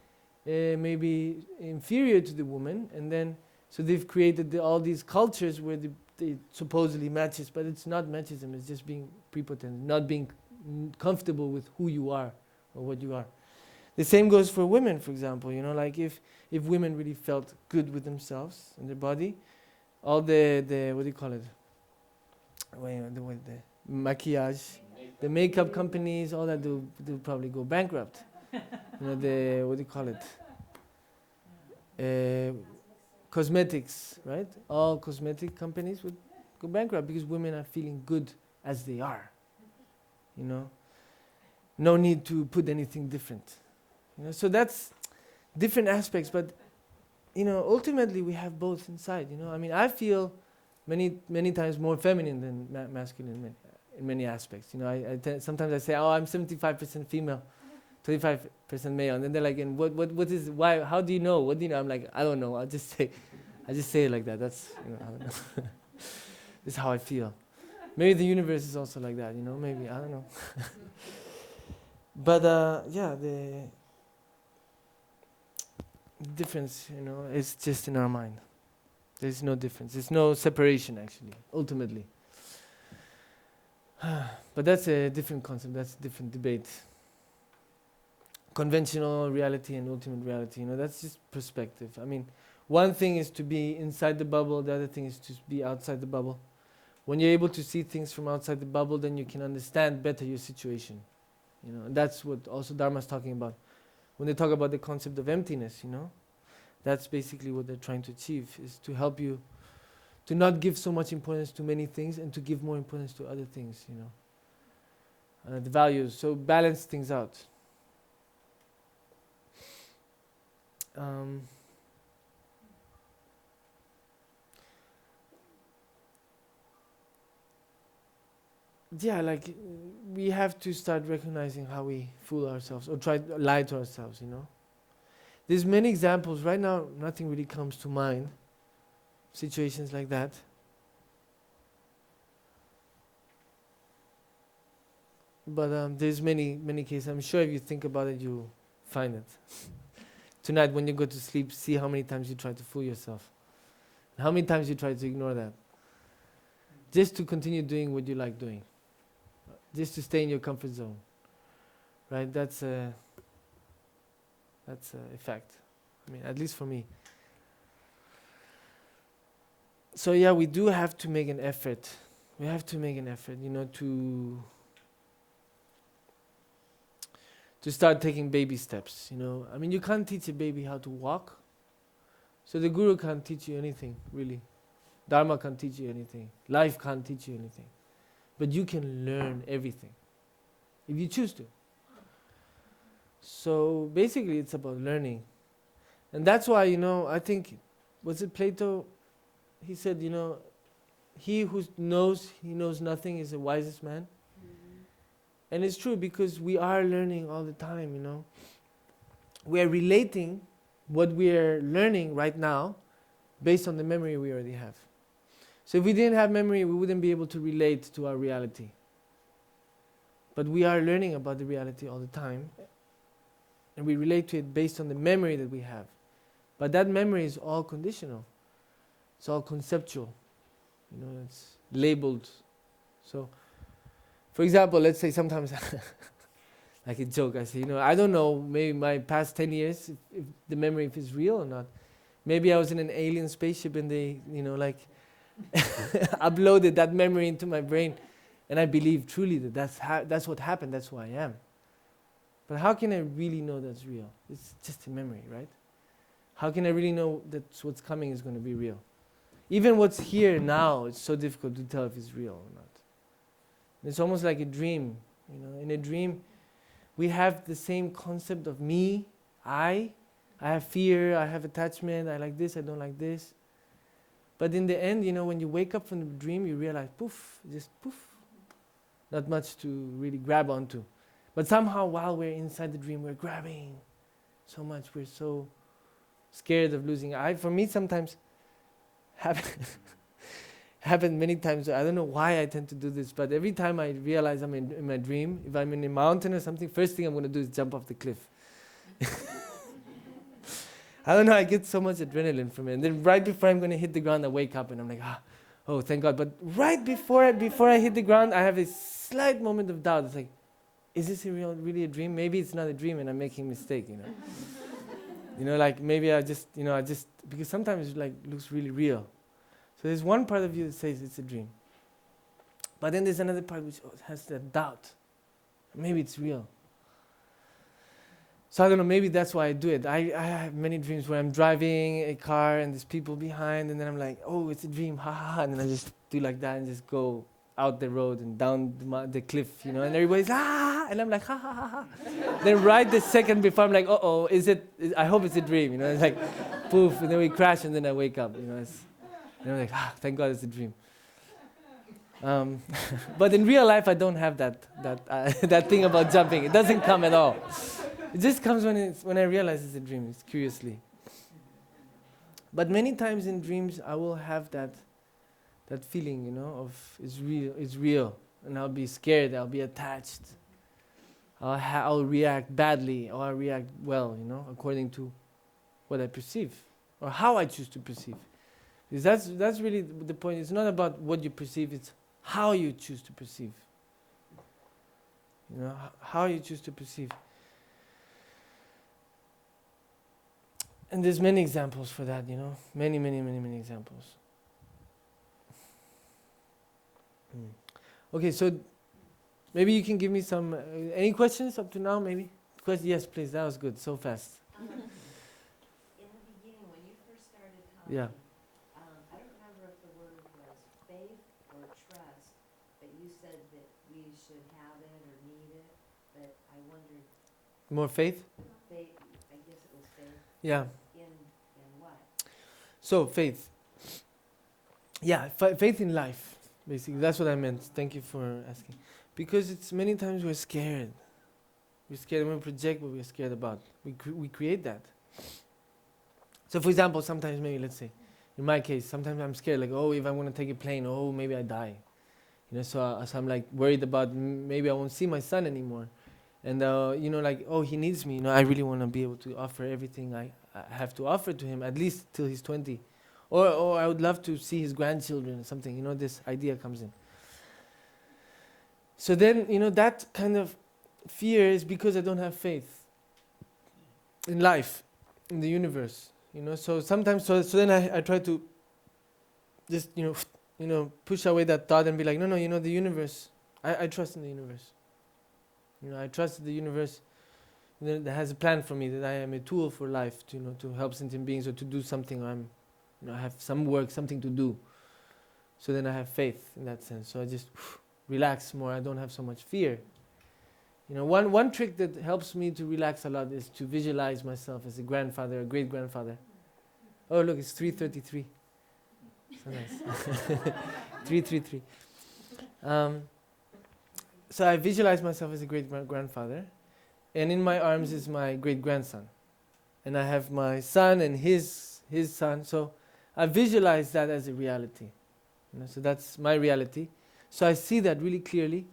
[SPEAKER 1] maybe inferior to the woman, and then so they've created all these cultures where they supposedly matches, but it's not machism. It's just being prepotent, not being comfortable with who you are or what you are. The same goes for women, for example. You know, like if women really felt good with themselves and their body, all the what do you call it? the maquillage, the makeup companies, all that, they'll probably go bankrupt. The, what do you call it? Cosmetics, right? All cosmetic companies would go bankrupt because women are feeling good as they are. No need to put anything different. So that's different aspects, but ultimately we have both inside. I feel many times more feminine than masculine in many aspects. Sometimes I say, oh, I'm 75% female, 25% male, and then they're like, and what is, why, how do you know? What do you know? I'm like, I don't know. I just say it like that. That's, I don't know. This is how I feel. Maybe the universe is also like that, maybe, I don't know. But the difference, is just in our mind. There's no difference. There's no separation, actually, ultimately. But that's a different concept. That's a different debate. Conventional reality and ultimate reality, that's just perspective. One thing is to be inside the bubble. The other thing is to be outside the bubble. When you're able to see things from outside the bubble, then you can understand better your situation. And that's what also Dharma is talking about. When they talk about the concept of emptiness, that's basically what they're trying to achieve, is to help you to not give so much importance to many things and to give more importance to other things, the values. So balance things out. We have to start recognizing how we fool ourselves or try to lie to ourselves, There's many examples. Right now, nothing really comes to mind. Situations like that. But there's many cases. I'm sure if you think about it, you'll find it. Tonight, when you go to sleep, see how many times you try to fool yourself. How many times you try to ignore that. Just to continue doing what you like doing. Just to stay in your comfort zone. Right? That's a fact. At least for me. So we do have to make an effort. We have to make an effort, to start taking baby steps, you can't teach a baby how to walk. So the guru can't teach you anything, really. Dharma can't teach you anything. Life can't teach you anything. But you can learn everything, if you choose to. So basically it's about learning. And that's why, I think, was it Plato? He said, he who knows he knows nothing is the wisest man.
[SPEAKER 2] Mm-hmm.
[SPEAKER 1] And it's true, because we are learning all the time, We are relating what we are learning right now based on the memory we already have. So if we didn't have memory, we wouldn't be able to relate to our reality. But we are learning about the reality all the time. And we relate to it based on the memory that we have. But that memory is all conditional. It's all conceptual. It's labeled. So, for example, let's say sometimes, like a joke, I say, I don't know, maybe my past 10 years, if the memory if it's real or not. Maybe I was in an alien spaceship and they, uploaded that memory into my brain. And I believe truly that that's what happened, that's who I am. But how can I really know that's real? It's just a memory, right? How can I really know that what's coming is going to be real? Even what's here now, it's so difficult to tell if it's real or not. It's almost like a dream. In a dream, we have the same concept of me, I have fear, I have attachment, I like this, I don't like this. But in the end, when you wake up from the dream, you realize, poof, just poof. Not much to really grab onto. But somehow, while we're inside the dream, we're grabbing so much. We're so scared of losing. For me, sometimes happened many times. I don't know why I tend to do this, but every time I realize I'm in my dream, if I'm in a mountain or something, first thing I'm going to do is jump off the cliff. I don't know, I get so much adrenaline from it. And then right before I'm going to hit the ground, I wake up and I'm like, oh, thank God. But right before I hit the ground, I have a slight moment of doubt. It's like, is this really a dream? Maybe it's not a dream and I'm making a mistake, maybe I just, because sometimes it looks really real. So there's one part of you that says it's a dream. But then there's another part which has that doubt. Maybe it's real. So I don't know, maybe that's why I do it. I have many dreams where I'm driving a car and there's people behind, and then I'm like, oh, it's a dream, ha ha ha, and then I just do like that and just go out the road and down the cliff, and everybody's, ah, and I'm like, ha ha ha ha. Then right the second before, I'm like, uh-oh, I hope it's a dream, it's like, poof, and then we crash and then I wake up, and I'm like, thank God it's a dream. But in real life, I don't have that thing about jumping. It doesn't come at all. It just comes when I realize it's a dream, it's curiously. But many times in dreams, I will have that feeling, of it's real, and I'll be scared, I'll be attached. I'll react badly, or I'll react well, according to what I perceive, or how I choose to perceive. Because that's really the point. It's not about what you perceive, it's how you choose to perceive. How you choose to perceive. And there's many examples for that, many, many, many, many examples. Okay, so maybe you can give me some, any questions up to now, maybe? Yes, please, that was good, so fast.
[SPEAKER 4] In the beginning, when you first started talking,
[SPEAKER 1] Yeah.
[SPEAKER 4] I don't remember if the word was faith or trust, but you said that we should have it or need it, but I wondered,
[SPEAKER 1] More faith?
[SPEAKER 4] faith, I guess it was faith,
[SPEAKER 1] Yeah.
[SPEAKER 4] in what?
[SPEAKER 1] So, faith. Yeah, faith in life, basically. That's what I meant. Thank you for asking. Because it's many times we're scared. We're scared when we project what we're scared about. We create that. So, for example, sometimes maybe, let's say, in my case, sometimes I'm scared, like, oh, if I want to take a plane, oh, maybe I die. So I'm like worried about maybe I won't see my son anymore. And, like, oh, he needs me. I really want to be able to offer everything I have to offer to him, at least till he's 20. Or I would love to see his grandchildren or something. This idea comes in. So then, that kind of fear is because I don't have faith in life, in the universe. So sometimes, so then I try to just, push away that thought and be like, no, the universe, I trust in the universe. I trust the universe that has a plan for me, that I am a tool for life, to help sentient beings or to do something. I have some work, something to do. So then I have faith in that sense. So I just relax more. I don't have so much fear. One trick that helps me to relax a lot is to visualize myself as a grandfather, a great grandfather. Oh, look, it's 3:33. So nice. 3:33. So I visualize myself as a great grandfather, and in my arms is my great grandson, and I have my son and his son. So I visualize that as a reality. So that's my reality. So I see that really clearly.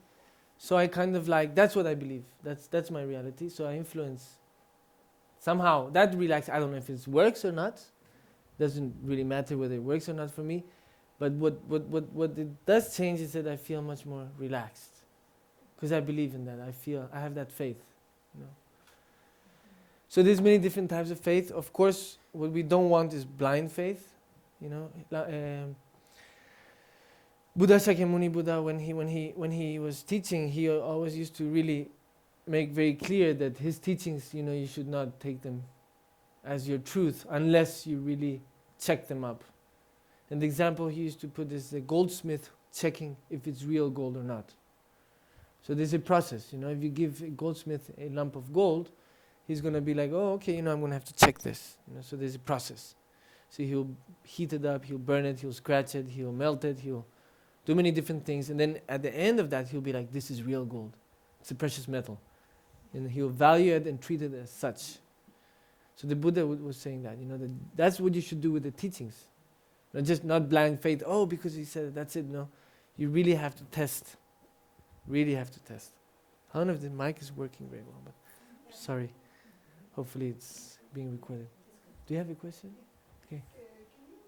[SPEAKER 1] So I kind of like, that's what I believe. That's my reality. So I influence somehow that relax. I don't know if it works or not. Doesn't really matter whether it works or not for me. But what it does change is that I feel much more relaxed. Because I believe in that. I have that faith. So there's many different types of faith. Of course, what we don't want is blind faith. Buddha Shakyamuni Buddha, when he was teaching, he always used to really make very clear that his teachings, you should not take them as your truth unless you really check them up. And the example he used to put is the goldsmith checking if it's real gold or not. So there's a process, if you give a goldsmith a lump of gold, he's going to be like, oh, okay, I'm going to have to check this. So there's a process. So he'll heat it up, he'll burn it, he'll scratch it, he'll melt it, he'll do many different things. And then at the end of that, he'll be like, this is real gold. It's a precious metal. And he'll value it and treat it as such. So the Buddha was saying that, that's what you should do with the teachings. Just not blind faith, oh, because he said it, that's it. No, you really have to test. Really have to test. I don't know if the mic is working very well, but sorry. Hopefully it's being recorded. Do you have a question? Okay.
[SPEAKER 2] Can you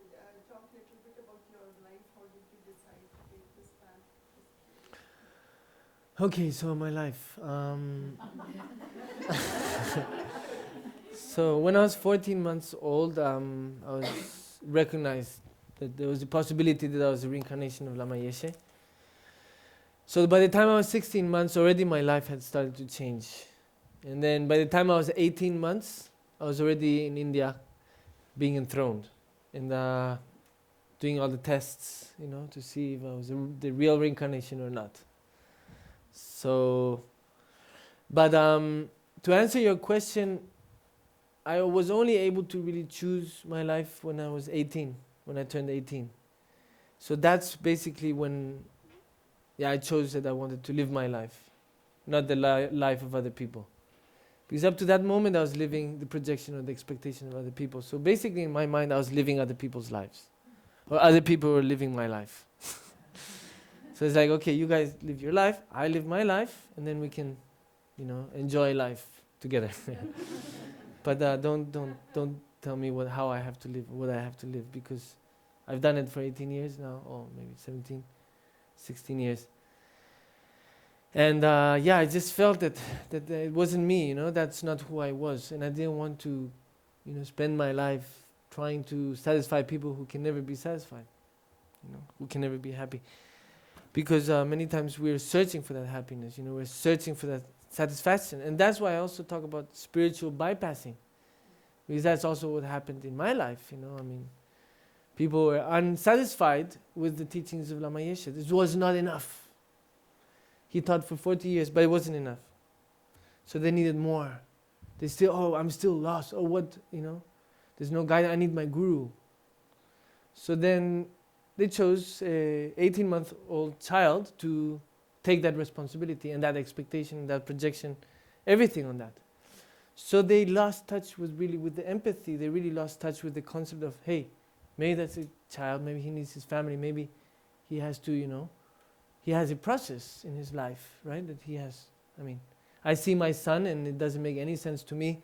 [SPEAKER 2] talk a little bit about your life? How did you decide to take this path?
[SPEAKER 1] Okay, so my life. So when I was 14 months old, I was recognized that there was a possibility that I was a reincarnation of Lama Yeshe. So by the time I was 16 months, already my life had started to change. And then by the time I was 18 months, I was already in India, being enthroned, and doing all the tests, to see if I was the real reincarnation or not. So, but to answer your question, I was only able to really choose my life when I was 18, when I turned 18. So that's basically when, I chose that I wanted to live my life, not the life of other people. Because up to that moment I was living the projection or the expectation of other people. So basically in my mind I was living other people's lives. Or other people were living my life. So it's like, okay, you guys live your life, I live my life, and then we can, enjoy life together. But don't tell me how I have to live, what I have to live, because I've done it for 18 years now, or maybe 17, 16 years. And I just felt that it wasn't me, that's not who I was. And I didn't want to, spend my life trying to satisfy people who can never be satisfied, who can never be happy. Because many times we're searching for that happiness, we're searching for that satisfaction. And that's why I also talk about spiritual bypassing. Because that's also what happened in my life, people were unsatisfied with the teachings of Lama Yeshe. This was not enough. He taught for 40 years, but it wasn't enough. So they needed more. They still, I'm still lost. What, there's no guide, I need my guru. So then they chose an 18-month-old child to take that responsibility and that expectation, and that projection, everything on that. So they lost touch with the empathy. They really lost touch with the concept of, hey, maybe that's a child, maybe he needs his family, maybe he has to, he has a process in his life, right? That he has, I see my son and it doesn't make any sense to me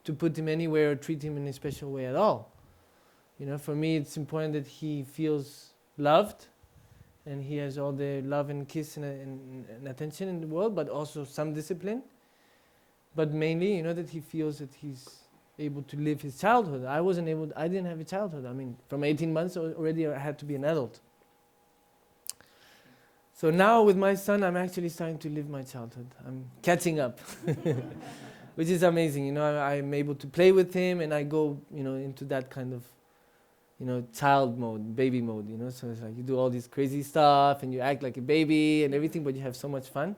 [SPEAKER 1] to put him anywhere or treat him in a special way at all. For me it's important that he feels loved and he has all the love and kiss and attention in the world, but also some discipline. But mainly, that he feels that he's able to live his childhood. I didn't have a childhood. From 18 months already I had to be an adult. So now with my son, I'm actually starting to live my childhood. I'm catching up, which is amazing. I'm able to play with him, and I go, into that kind of, child mode, baby mode. So it's like you do all this crazy stuff, and you act like a baby and everything, but you have so much fun.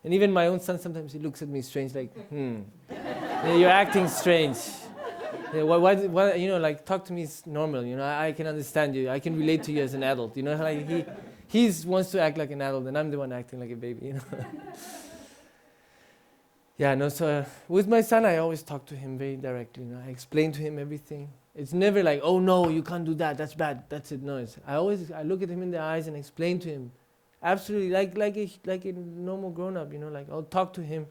[SPEAKER 1] And even my own son, sometimes he looks at me strange, like, you're acting strange. Like talk to me is normal. I can understand you. I can relate to you as an adult. Like he wants to act like an adult, and I'm the one acting like a baby. So with my son, I always talk to him very directly. I explain to him everything. It's never like, oh no, you can't do that. That's bad. That's it. No, I look at him in the eyes and explain to him, absolutely like a normal grown up. Like I'll talk to him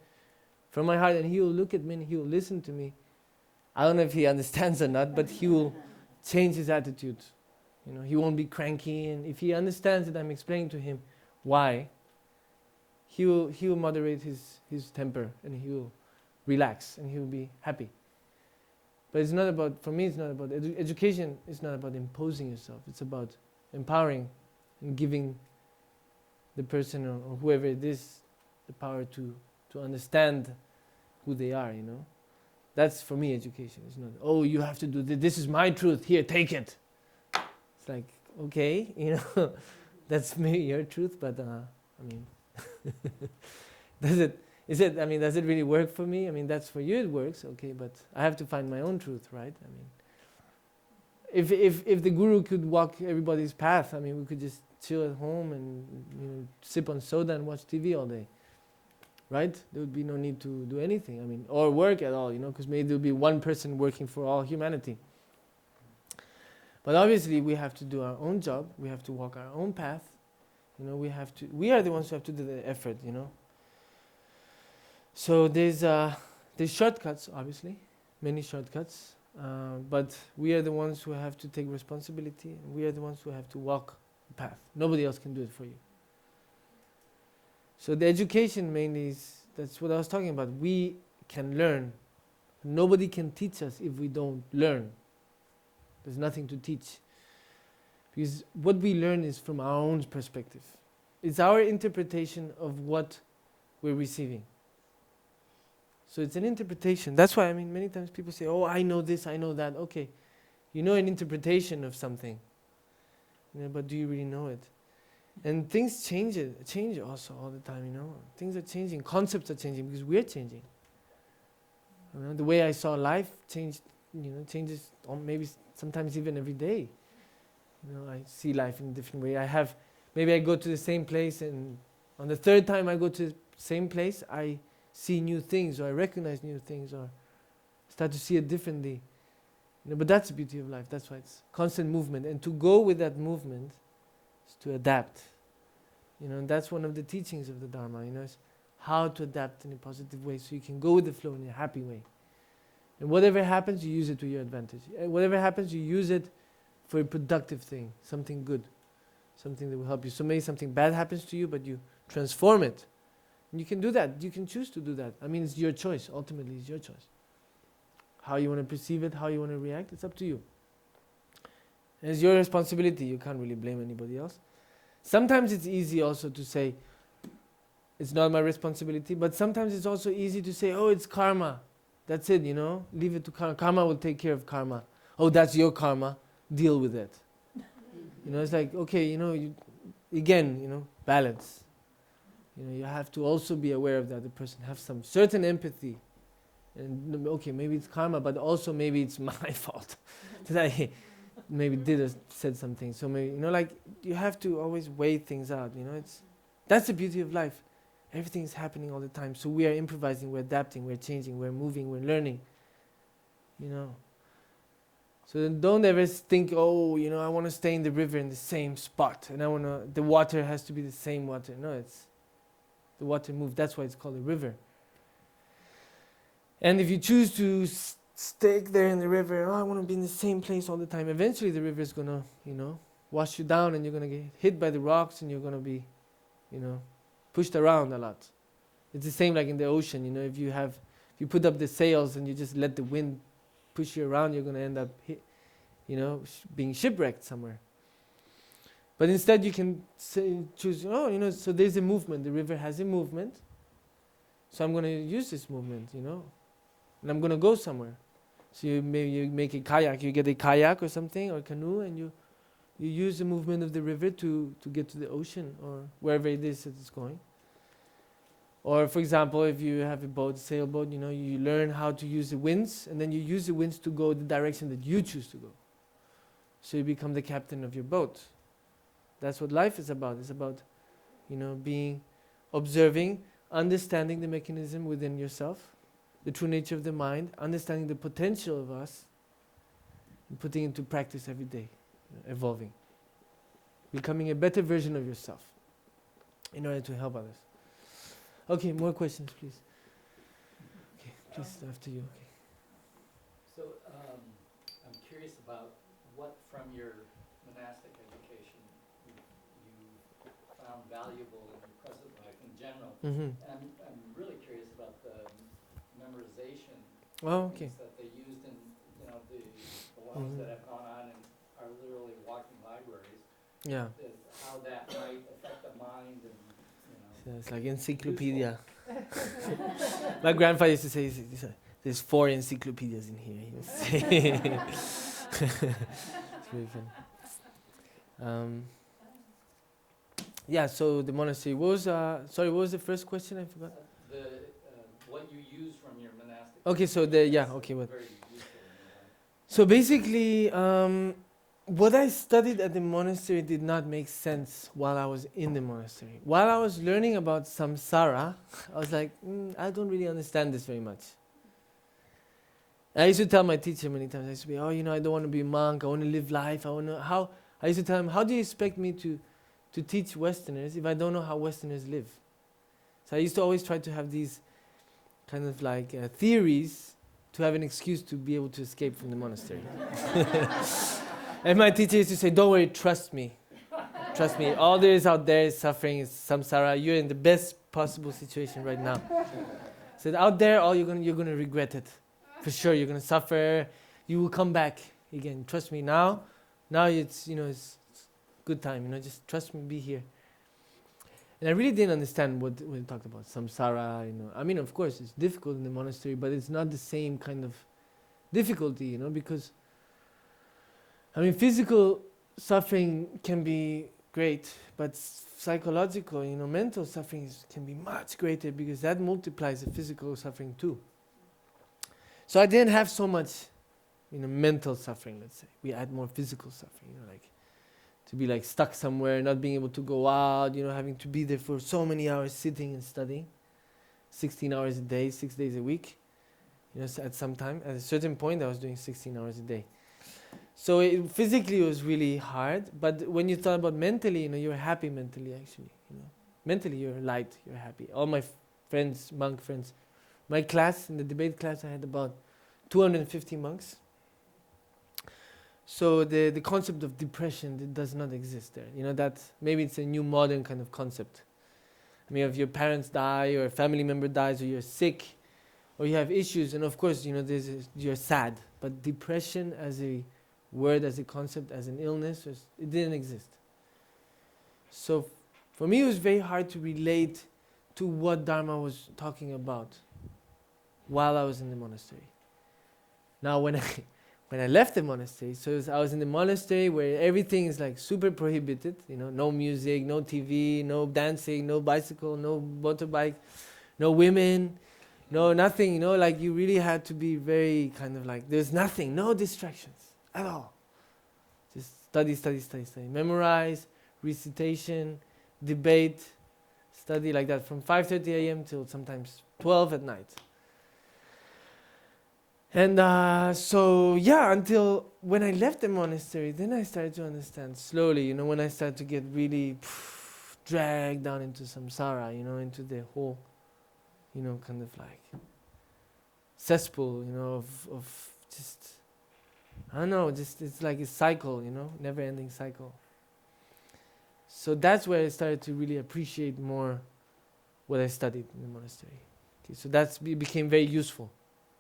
[SPEAKER 1] from my heart, and he will look at me and he will listen to me. I don't know if he understands or not, but he will change his attitude. He won't be cranky, and if he understands that I'm explaining to him why, he will moderate his temper, and he will relax, and he will be happy. But it's not about, for me, it's not about education. It's not about imposing yourself. It's about empowering and giving the person or whoever it is the power to understand who they are. That's for me education. It's not, oh, you have to do this. This is my truth. Here, take it. It's like, okay, that's maybe your truth, but does it really work for me? That's for you, it works, okay, but I have to find my own truth, right? If the guru could walk everybody's path, we could just chill at home and sip on soda and watch TV all day, right? There would be no need to do anything, or work at all, because maybe there would be one person working for all humanity. But obviously we have to do our own job, we have to walk our own path, we are the ones who have to do the effort, So there's shortcuts, obviously, many shortcuts, but we are the ones who have to take responsibility, and we are the ones who have to walk the path. Nobody else can do it for you. So the education mainly that's what I was talking about. We can learn. Nobody can teach us if we don't learn. There's nothing to teach. Because what we learn is from our own perspective. It's our interpretation of what we're receiving. So it's an interpretation. That's why, many times people say, oh, I know this, I know that. Okay, you know an interpretation of something. But do you really know it? And things change also all the time, Things are changing, concepts are changing because we're changing. The way I saw life changes maybe sometimes even every day. I see life in a different way. Maybe I go to the same place, and on the third time I go to the same place, I see new things, or I recognize new things, or start to see it differently. But that's the beauty of life. That's why it's constant movement. And to go with that movement is to adapt. And that's one of the teachings of the Dharma, is how to adapt in a positive way so you can go with the flow in a happy way. And whatever happens, you use it to your advantage. And whatever happens, you use it for a productive thing, something good, something that will help you. So maybe something bad happens to you, but you transform it. And you can do that. You can choose to do that. It's your choice. Ultimately, it's your choice. How you want to perceive it, how you want to react, it's up to you. And it's your responsibility. You can't really blame anybody else. Sometimes it's easy also to say, it's not my responsibility, but sometimes it's also easy to say, oh, it's karma. That's it, leave it to karma. Karma will take care of karma. Oh, that's your karma. Deal with it. It's like, okay, balance. You have to also be aware of the other person, have some certain empathy. And okay, maybe it's karma, but also maybe it's my fault that I maybe did or said something. So maybe, you have to always weigh things out, that's the beauty of life. Everything is happening all the time. So we are improvising, we're adapting, we're changing, we're moving, we're learning, So then don't ever think, oh, I want to stay in the river in the same spot, and the water has to be the same water. No, it's the water moves. That's why it's called a river. And if you choose to stay there in the river, I want to be in the same place all the time, eventually the river is going to, wash you down, and you're going to get hit by the rocks, and you're going to be, pushed around a lot. It's the same like in the ocean, if you put up the sails and you just let the wind push you around, you're going to end up, being shipwrecked somewhere. But instead you can choose, so there's a movement, the river has a movement, so I'm going to use this movement, and I'm going to go somewhere. So you make a kayak, you get a kayak or something, or canoe, and you use the movement of the river to get to the ocean, or wherever it is that it's going. Or for example, if you have a boat, sailboat, you learn how to use the winds, and then you use the winds to go the direction that you choose to go. So you become the captain of your boat. That's what life is about. It's about, being, observing, understanding the mechanism within yourself, the true nature of the mind, understanding the potential of us, and putting into practice every day, evolving. Becoming a better version of yourself in order to help others. Okay, more questions, please. Okay, please, after you. Okay.
[SPEAKER 5] So, I'm curious about what from your monastic education you found valuable in your present life in general.
[SPEAKER 1] Mm-hmm.
[SPEAKER 5] And I'm really curious about the memorization
[SPEAKER 1] Oh, okay.
[SPEAKER 5] techniques that they used in, the ones that have gone on and are literally walking libraries.
[SPEAKER 1] Yeah.
[SPEAKER 5] How that might affect the mind and,
[SPEAKER 1] So it's like encyclopedia. My grandfather used to say, there's 4 encyclopedias in here. He would say. It's very fun. So the monastery. What was the first question? I forgot.
[SPEAKER 5] What you use from your monastic.
[SPEAKER 1] Okay, so what?
[SPEAKER 5] Very useful in your life.
[SPEAKER 1] So basically, what I studied at the monastery did not make sense while I was in the monastery. While I was learning about samsara, I was like, I don't really understand this very much. I used to tell my teacher many times, I used to be, I don't want to be a monk, I want to live life, I used to tell him, how do you expect me to teach Westerners if I don't know how Westerners live? So I used to always try to have these kind of like theories to have an excuse to be able to escape from the monastery. And my teacher used to say, don't worry, trust me. Trust me, all there is out there is suffering, is samsara. You're in the best possible situation right now. So out there, you're gonna regret it. For sure, you're gonna suffer. You will come back again. Trust me now. Now it's good time. Just trust me, be here. And I really didn't understand what we talked about, samsara, I mean, of course, it's difficult in the monastery, but it's not the same kind of difficulty, because, I mean, physical suffering can be great, but psychological, mental suffering can be much greater because that multiplies the physical suffering too. So I didn't have so much, mental suffering, let's say. We had more physical suffering, like to be like stuck somewhere, not being able to go out, having to be there for so many hours sitting and studying, 16 hours a day, 6 days a week. At some time, at a certain point, I was doing 16 hours a day. So physically, it was really hard. But when you thought about mentally, you're happy mentally, actually. Mentally, you're light, you're happy. All my friends, monk friends, my class, in the debate class, I had about 250 monks. So the concept of depression does not exist there. That maybe it's a new modern kind of concept. I mean, if your parents die, or a family member dies, or you're sick, or you have issues, and of course, you're sad. But depression as a word, as a concept, as an illness, it didn't exist. So for me, it was very hard to relate to what Dharma was talking about while I was in the monastery. Now, when I left the monastery, so I was in the monastery where everything is like super prohibited, no music, no TV, no dancing, no bicycle, no motorbike, no women, no nothing, like you really had to be very kind of like, there's nothing, no distractions at all. Just study, memorize, recitation, debate, study like that from 5:30 a.m. till sometimes 12 at night. And until when I left the monastery, then I started to understand slowly, when I started to get really dragged down into samsara, into the whole, kind of like cesspool, of just, I don't know, just it's like a cycle, never-ending cycle. So that's where I started to really appreciate more what I studied in the monastery. Okay, so it became very useful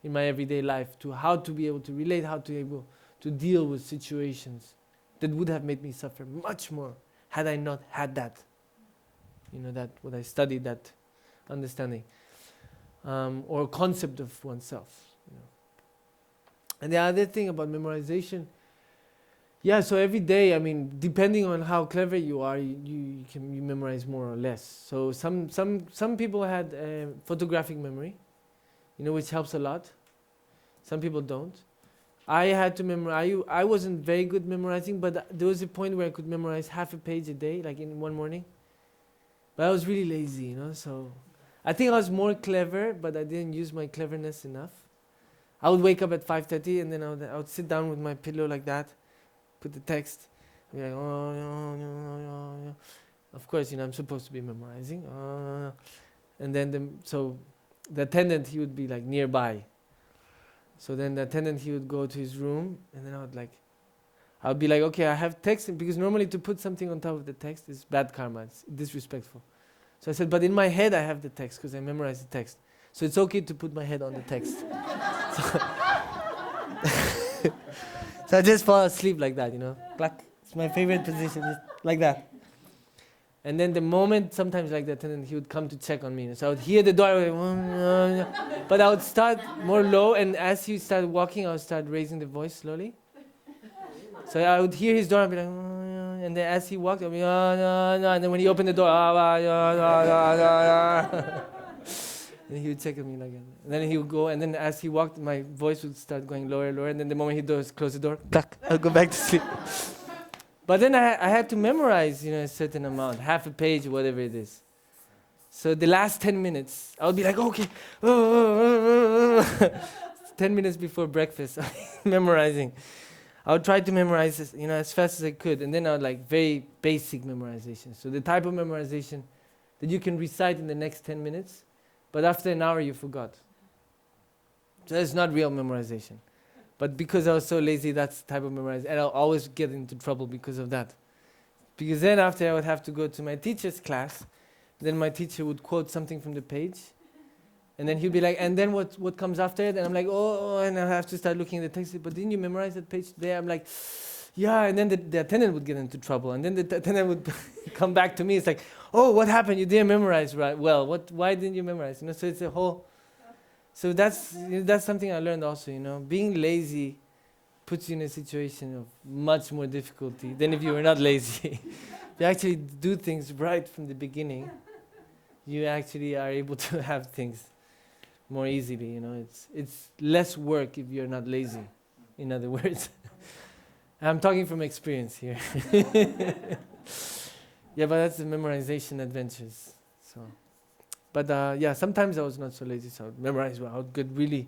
[SPEAKER 1] in my everyday life, to how to be able to relate, how to be able to deal with situations that would have made me suffer much more had I not had that, that what I studied, that understanding, or concept of oneself. And the other thing about memorization, so every day, I mean, depending on how clever you are, you memorize more or less. So some people had photographic memory, which helps a lot. Some people don't. I had to memorize. I wasn't very good memorizing, but there was a point where I could memorize half a page a day, like in one morning. But I was really lazy, so I think I was more clever, but I didn't use my cleverness enough. I would wake up at 5:30, and then I would sit down with my pillow like that, put the text, and be like, Of course, I'm supposed to be memorizing. And then the attendant, he would be like nearby. So then the attendant, he would go to his room, and then I would be like, okay, I have text, because normally to put something on top of the text is bad karma, it's disrespectful. So I said, but in my head I have the text, because I memorized the text. So it's okay to put my head on the text. So I just fall asleep like that, Clack. It's my favorite position, just like that. And then the moment, sometimes like the attendant, he would come to check on me. So I would hear the door, but I would start more low, and as he started walking, I would start raising the voice slowly. So I would hear his door, I'd be like, and then as he walked, I'd be, and then when he opened the door, and he would check on me like that. And then he would go, and then as he walked, my voice would start going lower, and then the moment he closed the door, clack, I'll go back to sleep. But then I had to memorize, a certain amount, half a page, whatever it is. So the last 10 minutes, I would be like, okay, 10 minutes before breakfast, memorizing. I would try to memorize, as fast as I could, and then I would like very basic memorization. So the type of memorization that you can recite in the next 10 minutes, but after an hour you forgot. So that's not real memorization. But because I was so lazy, that's the type of memorization. And I'll always get into trouble because of that. Because then after I would have to go to my teacher's class, then my teacher would quote something from the page, and then he'd be like, and then what comes after it? And I'm like, and I have to start looking at the text. But didn't you memorize that page today? I'm like, yeah, and then the attendant would get into trouble, and then the attendant would come back to me. It's like, oh, what happened? You didn't memorize right. Well, why didn't you memorize? So it's a whole. So that's something I learned also. Being lazy puts you in a situation of much more difficulty than if you were not lazy. If you actually do things right from the beginning, you actually are able to have things more easily. It's less work if you're not lazy. In other words. I'm talking from experience here. Yeah, but that's the memorization adventures. So, but sometimes I was not so lazy, so I would memorize well. I would get really,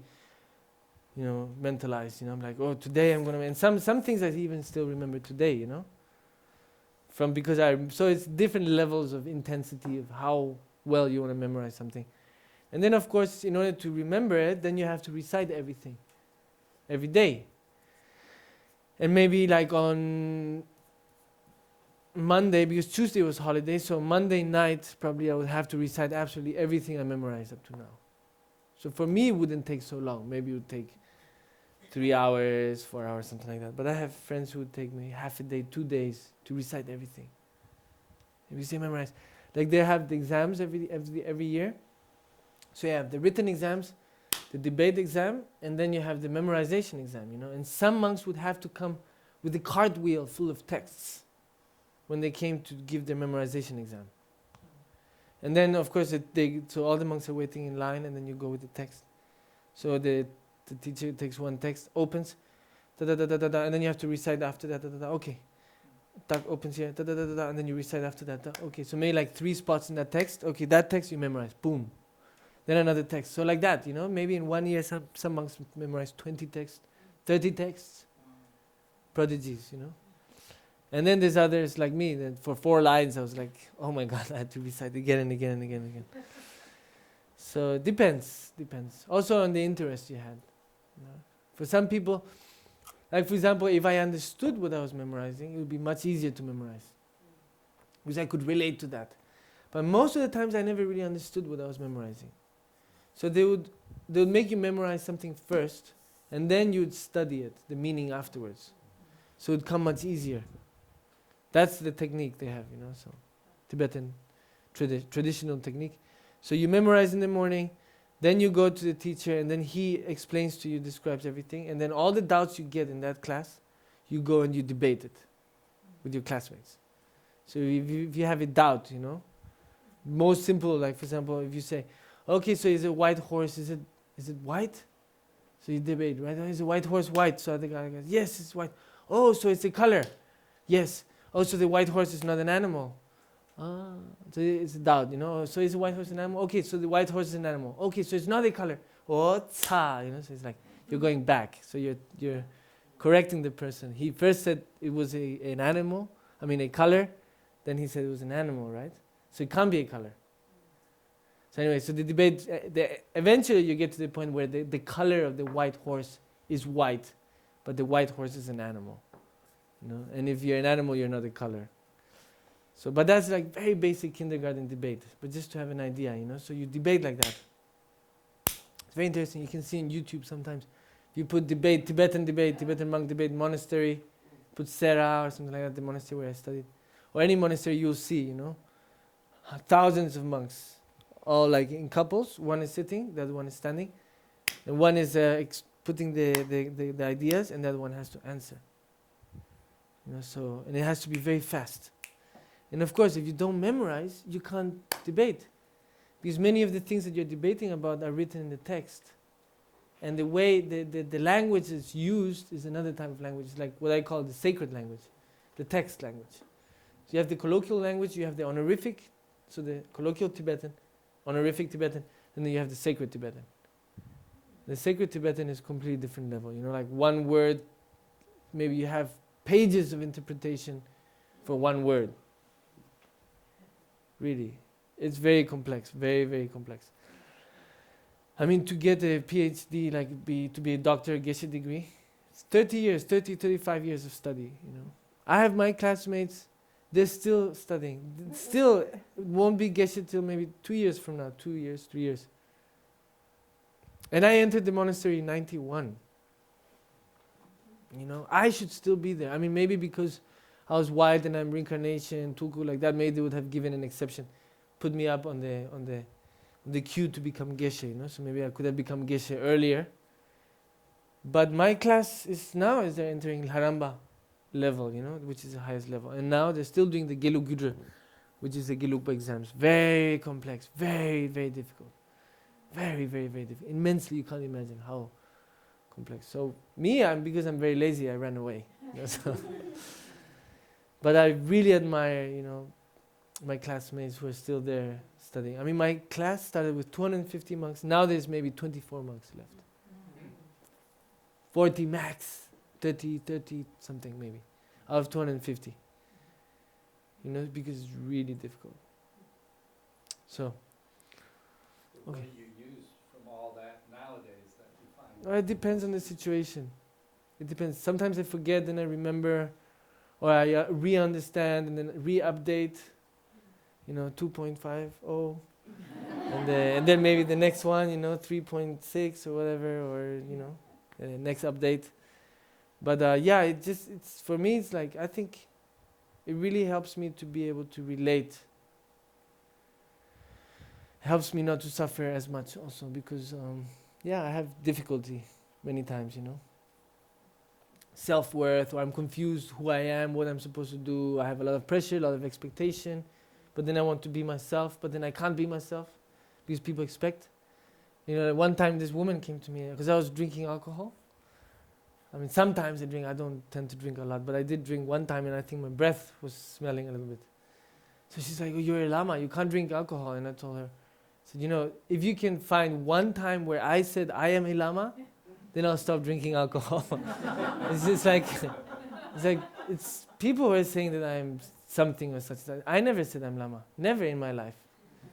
[SPEAKER 1] mentalized. I'm like, oh, today I'm gonna. And some things I even still remember today. So it's different levels of intensity of how well you want to memorize something. And then, of course, in order to remember it, then you have to recite everything every day. And maybe like on Monday, because Tuesday was holiday, so Monday night probably I would have to recite absolutely everything I memorized up to now. So for me it wouldn't take so long. Maybe it would take 3 hours, 4 hours, something like that. But I have friends who would take me half a day, 2 days to recite everything. If you say memorize, like they have the exams every year. So you have the written exams, the debate exam, and then you have the memorization exam, And some monks would have to come with a cartwheel full of texts when they came to give their memorization exam. And then, of course, so all the monks are waiting in line, and then you go with the text. So the teacher takes one text, opens, da-da-da-da-da, and then you have to recite after that, da-da-da, okay. That opens here, da-da-da-da, and then you recite after that, okay. So maybe like 3 spots in that text. Okay, that text you memorize, boom. Then another text. So like that, maybe in 1 year some monks memorize 20 texts, 30 texts. Prodigies, And then there's others like me that for 4 lines I was like, oh my God, I had to recite again and again and again and again. So it depends. Also on the interest you had. For some people, like for example, if I understood what I was memorizing, it would be much easier to memorize. Because I could relate to that. But most of the times I never really understood what I was memorizing. So they would make you memorize something first, and then you'd study it, the meaning afterwards. So it would come much easier. That's the technique they have, so Tibetan traditional technique. So you memorize in the morning, then you go to the teacher, and then he explains to you, describes everything, and then all the doubts you get in that class, you go and you debate it with your classmates. So if you have a doubt, most simple, like for example, if you say, okay, so is a white horse, is it white? So you debate, right? Is a white horse white? So the guy goes, yes, it's white. Oh, so it's a color. Yes. Oh, so the white horse is not an animal. So it's a doubt, So is a white horse an animal? Okay, so the white horse is an animal. Okay, so it's not a color. Oh, so it's like you're going back. So you're correcting the person. He first said it was a color. Then he said it was an animal, right? So it can't be a color. So anyway, so the debate, eventually you get to the point where the color of the white horse is white, but the white horse is an animal. And if you're an animal, you're not a color. So, but that's like very basic kindergarten debate, but just to have an idea, So you debate like that. It's very interesting. You can see on YouTube sometimes. You put debate, Tibetan monk debate, monastery, put Sera or something like that, the monastery where I studied. Or any monastery you'll see, thousands of monks, all like in couples. One is sitting, the other one is standing, and one is putting the ideas, and the other one has to answer. And it has to be very fast. And of course, if you don't memorize, you can't debate, because many of the things that you're debating about are written in the text, and the way the language is used is another type of language. It's like what I call the sacred language, the text language. So you have the colloquial language, you have the honorific, so the colloquial Tibetan, honorific Tibetan, and then you have the sacred Tibetan. The sacred Tibetan is a completely different level. Like one word, maybe you have pages of interpretation for one word. Really. It's very complex, very, very complex. To get a PhD, to be a doctor, geshe degree, it's 35 years of study, I have my classmates, they're still studying. Still, it won't be geshe till maybe 2 years from now, 2 years, 3 years. And I entered the monastery in 91. You know, I should still be there. I mean, maybe because I was wild and I'm reincarnation, Tuku, like that, maybe they would have given an exception, put me up on the queue to become Geshe, you know. So maybe I could have become Geshe earlier. But my class is now is they're entering Haramba level, you know, which is the highest level, and now they're still doing the Gelug Gudra, which is the Gelugpa exams. Very complex, very very difficult, very very very difficult. Immensely, you can't imagine how complex. So me, because I'm very lazy, I ran away. You know, so but I really admire, you know, my classmates who are still there studying. I mean, my class started with 250 monks. Now there's maybe 24 monks left. 40 max, 30 something maybe, out of 250. You know, because it's really difficult. So,
[SPEAKER 5] What
[SPEAKER 1] okay.
[SPEAKER 5] do you use from all that nowadays that you find?
[SPEAKER 1] It depends on the situation. It depends. Sometimes I forget, then I remember, or I re-understand and then re-update. You know, 2.50, and then maybe the next one, you know, 3.6 or whatever, or you know, next update. But yeah, it's for me. It's like I think it really helps me to be able to relate. Helps me not to suffer as much also because yeah, I have difficulty many times, you know. Self-worth, or I'm confused who I am, what I'm supposed to do. I have a lot of pressure, a lot of expectation, but then I want to be myself, but then I can't be myself because people expect. You know, one time this woman came to me because I was drinking alcohol. I mean, sometimes I drink. I don't tend to drink a lot, but I did drink one time, and I think my breath was smelling a little bit. So she's like, "Oh, you're a lama. You can't drink alcohol." And I told her, I said, "You know, if you can find one time where I said I am a lama, then I'll stop drinking alcohol." It's just like, it's people who are saying that I'm something or such. I never said I'm lama. Never in my life.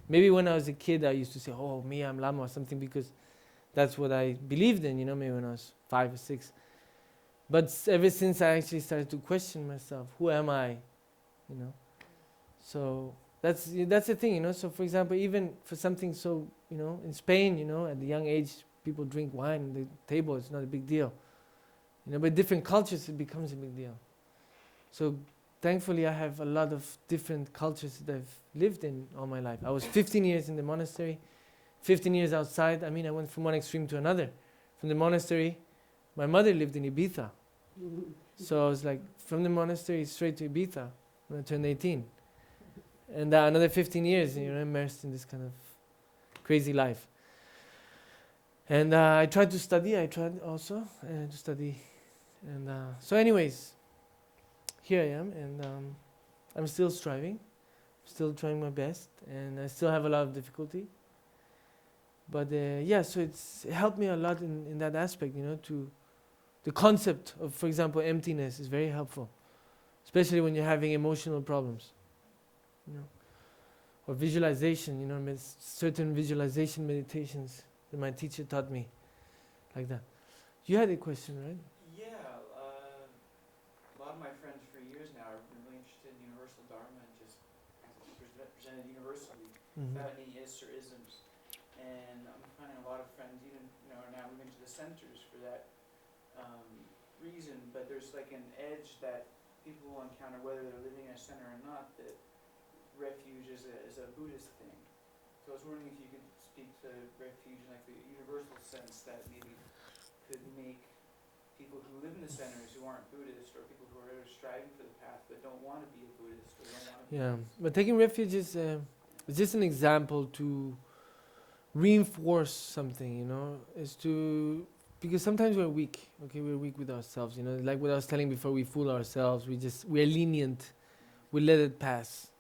[SPEAKER 1] Maybe when I was a kid, I used to say, "Oh, me, I'm lama," or something because that's what I believed in. You know, maybe when I was 5 or 6. But ever since I actually started to question myself, who am I? You know. So that's the thing, you know. So for example, even for something so, you know, in Spain, you know, at the young age, people drink wine on the table. It's not a big deal, you know. But different cultures, it becomes a big deal. So thankfully, I have a lot of different cultures that I've lived in all my life. I was 15 years in the monastery, 15 years outside. I mean, I went from one extreme to another. From the monastery, my mother lived in Ibiza. So I was like, from the monastery straight to Ibiza when I turned 18. And another 15 years, you know, immersed in this kind of crazy life. And I tried to study. I tried also to study. And so anyways, here I am. And I'm still striving. Still trying my best. And I still have a lot of difficulty. But yeah, so it helped me a lot in that aspect, you know, to the concept of, for example, emptiness is very helpful, especially when you're having emotional problems, you know, or visualization, you know, certain visualization meditations that my teacher taught me, like that. You had a question, right?
[SPEAKER 6] Yeah, a lot of my friends for years now have been really interested in universal Dharma and just presented universally without any is or isms. And I'm finding a lot of friends even, you know, are now moving to the centers for that reason, but there's like an edge that people will encounter whether they're living in a center or not, that refuge is a Buddhist thing. So I was wondering if you could speak to refuge in like the universal sense that maybe could make people who live in the centers who aren't Buddhist, or people who are striving for the path but don't want to be a Buddhist or don't want to be Buddhist.
[SPEAKER 1] But taking refuge is just an example to reinforce something, you know, because sometimes we're weak, okay, we're weak with ourselves, you know, like what I was telling before, we fool ourselves, we're lenient, we let it pass.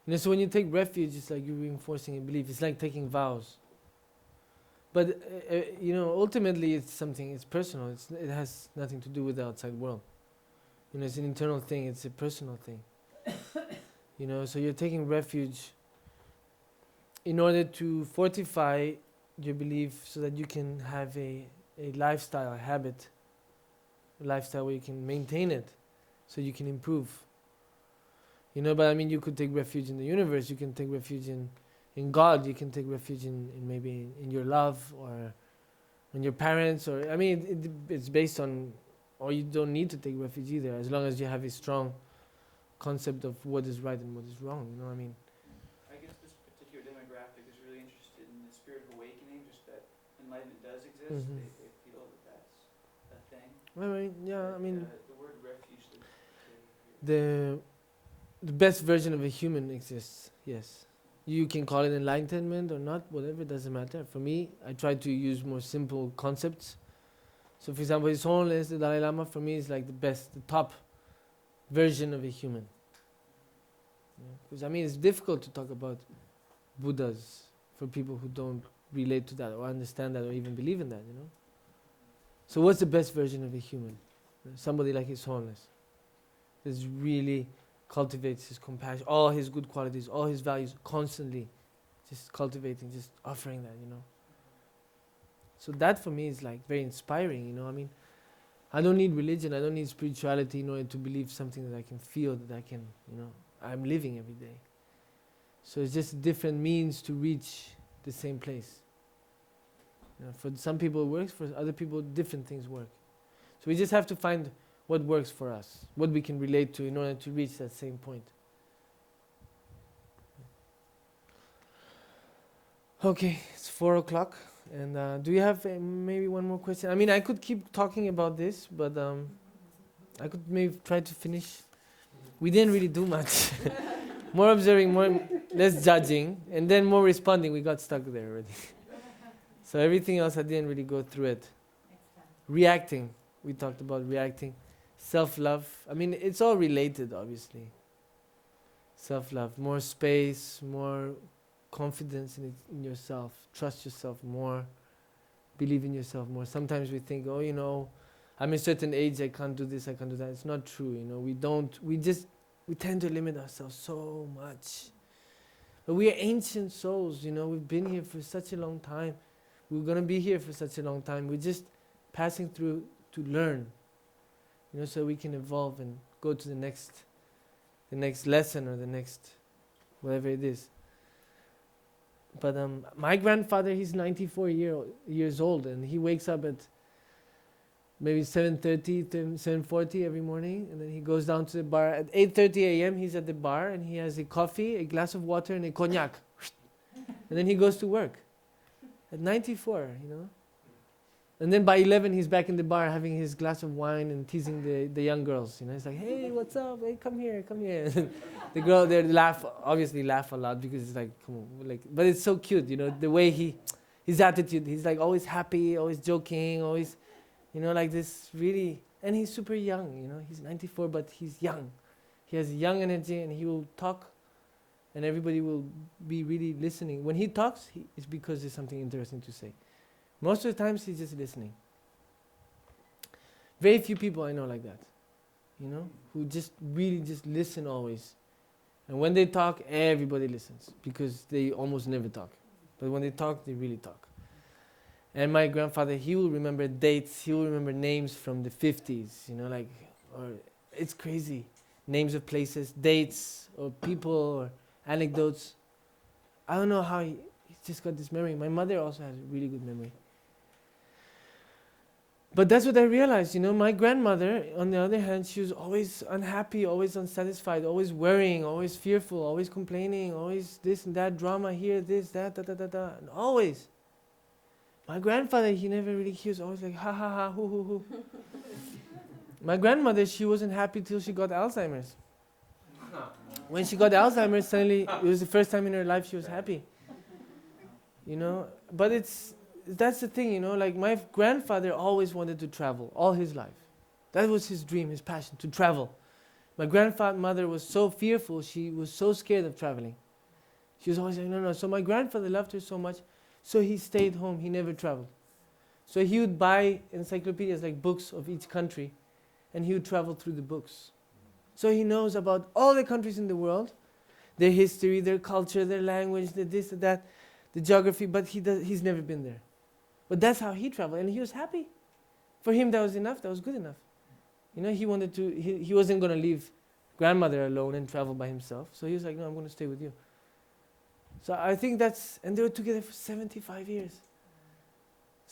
[SPEAKER 1] You know, so when you take refuge, it's like you're reinforcing a belief, it's like taking vows. But, you know, ultimately it's personal, it has nothing to do with the outside world. You know, it's an internal thing, it's a personal thing. You know, so you're taking refuge in order to fortify your belief so that you can have a lifestyle, a habit, a lifestyle where you can maintain it so you can improve. You know, but I mean, you could take refuge in the universe, you can take refuge in God, you can take refuge in maybe in your love or in your parents, or I mean, it's based on or you don't need to take refuge either, as long as you have a strong concept of what is right and what is wrong. You know what I mean?
[SPEAKER 6] I guess this particular demographic is really interested in the spirit of awakening, just that enlightenment does exist.
[SPEAKER 1] Mhm.
[SPEAKER 6] They feel that that's a thing.
[SPEAKER 1] Right. Yeah. I mean,
[SPEAKER 6] The word refuge that they
[SPEAKER 1] the best version of a human exists. Yes. You can call it enlightenment or not, whatever, it doesn't matter. For me, I try to use more simple concepts. So, for example, his wholeness, the Dalai Lama, for me is like the best, the top version of a human. Because I mean, it's difficult to talk about Buddhas for people who don't relate to that or understand that or even believe in that, you know. So, what's the best version of a human? Somebody like his wholeness. This really cultivates his compassion, all his good qualities, all his values, constantly just cultivating, just offering that, you know. So that for me is like very inspiring, you know. I mean, I don't need religion, I don't need spirituality in order to believe something that I can feel, that I can, you know, I'm living every day. So it's just different means to reach the same place. You know, for some people it works, for other people different things work. So we just have to find what works for us, what we can relate to in order to reach that same point. Okay, it's 4 o'clock, and do you have maybe one more question? I mean, I could keep talking about this, but I could maybe try to finish. We didn't really do much. More observing, less judging, and then more responding. We got stuck there already. So everything else I didn't really go through it. Reacting, we talked about reacting. Self-love, I mean, it's all related, obviously. Self-love, more space, more confidence in yourself, trust yourself more, believe in yourself more. Sometimes we think, oh, you know, I'm a certain age, I can't do this, I can't do that. It's not true, you know. We tend to limit ourselves so much. But we are ancient souls, you know. We've been here for such a long time. We're going to be here for such a long time. We're just passing through to learn, you know, so we can evolve and go to the next lesson or the next whatever it is. But my grandfather, he's 94 years old, and he wakes up at maybe 7:30, 7:40 every morning, and then he goes down to the bar. At 8:30 a.m. he's at the bar, and he has a coffee, a glass of water, and a cognac. And then he goes to work. At 94, you know. And then by 11 he's back in the bar having his glass of wine and teasing the young girls. You know, it's like, hey, what's up? Hey, come here, come here. The girl, they obviously laugh a lot because it's like, come on, like, but it's so cute, you know, the way his attitude. He's like always happy, always joking, always, you know, like this really, and he's super young, you know. He's 94, but he's young. He has young energy, and he will talk, and everybody will be really listening. When he talks, it's because there's something interesting to say. Most of the times he's just listening. Very few people I know like that, you know, who just really just listen always. And when they talk, everybody listens because they almost never talk. But when they talk, they really talk. And my grandfather, he will remember dates, he will remember names from the 50s, you know, like, or it's crazy. Names of places, dates, or people, or anecdotes. I don't know how he's just got this memory. My mother also has a really good memory. But that's what I realized, you know, my grandmother, on the other hand, she was always unhappy, always unsatisfied, always worrying, always fearful, always complaining, always this and that, drama here, this, that, da, da, da, da, and always. My grandfather, he was always like, ha, ha, ha, hoo, hoo, hoo. My grandmother, she wasn't happy till she got Alzheimer's. When she got Alzheimer's, suddenly, it was the first time in her life she was happy. You know, but that's the thing, you know, like my grandfather always wanted to travel all his life. That was his dream, his passion, to travel. My grandmother was so fearful, she was so scared of traveling. She was always like, no. So my grandfather loved her so much, so he stayed home, he never traveled. So he would buy encyclopedias, like books of each country, and he would travel through the books. So he knows about all the countries in the world, their history, their culture, their language, the this, the that, the geography, but he's never been there. But that's how he traveled, and he was happy. For him, that was enough, that was good enough. You know, he wasn't going to leave grandmother alone and travel by himself. So he was like, no, I'm going to stay with you. So I think and they were together for 75 years.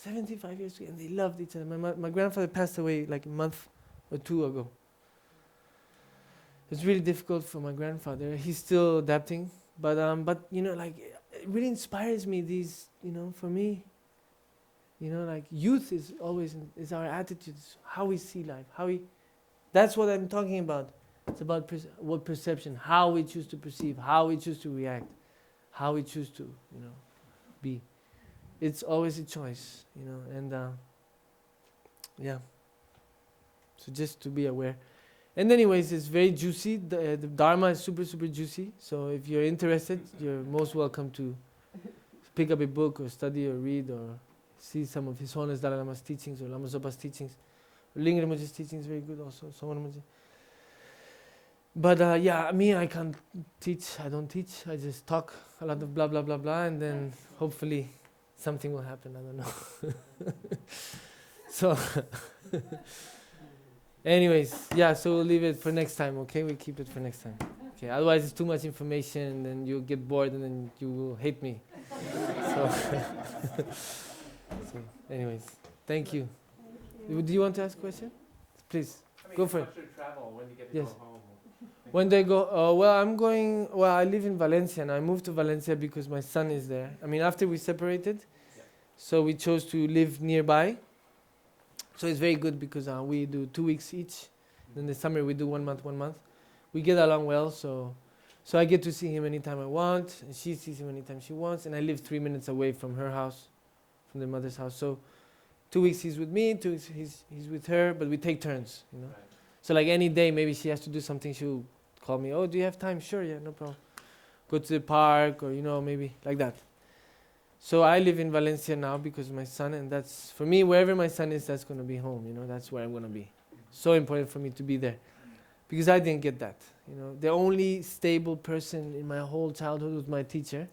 [SPEAKER 1] 75 years together, and they loved each other. My grandfather passed away like a month or two ago. It's really difficult for my grandfather. He's still adapting, but you know, like it really inspires me. These, you know, for me, you know, like youth is always is our attitudes, how we see life, how we. That's what I'm talking about. It's about what perception, how we choose to perceive, how we choose to react, how we choose to, you know, be. It's always a choice, you know, and yeah. So just to be aware. And anyways, it's very juicy. The Dharma is super, super juicy. So if you're interested, you're most welcome to pick up a book or study or read or see some of His Holiness Dalai Lama's teachings or Lama Zopa's teachings. Ling Rinpoche's teaching is very good also. But yeah, me, I can't teach. I don't teach. I just talk a lot of blah, blah, blah, blah, and then hopefully something will happen. I don't know. So, anyways, yeah, so we'll leave it for next time, okay? We keep it for next time. Okay, otherwise it's too much information, and then you'll get bored, and then you will hate me. So, so anyways, thank you. Do you want to ask a question? Please, go for it.
[SPEAKER 7] What's your travel? When do you get to
[SPEAKER 1] Yes.
[SPEAKER 7] go home?
[SPEAKER 1] When do I go? Well, I'm going. Well, I live in Valencia, and I moved to Valencia because my son is there. I mean, after we separated, so we chose to live nearby. So it's very good because we do 2 weeks each. Then the summer we do 1 month, 1 month. We get along well, so I get to see him anytime I want, and she sees him anytime she wants. And I live 3 minutes away from her house, from the mother's house. So 2 weeks he's with me, 2 weeks he's with her, but we take turns, you know.
[SPEAKER 7] Right.
[SPEAKER 1] So like any day, maybe she has to do something, she'll call me, oh, do you have time? Sure, yeah, no problem. Go to the park, or, you know, maybe like that. So I live in Valencia now because of my son, and that's, for me, wherever my son is, that's going to be home, you know, that's where I'm going to be. So important for me to be there. Because I didn't get that, you know. The only stable person in my whole childhood was my teacher,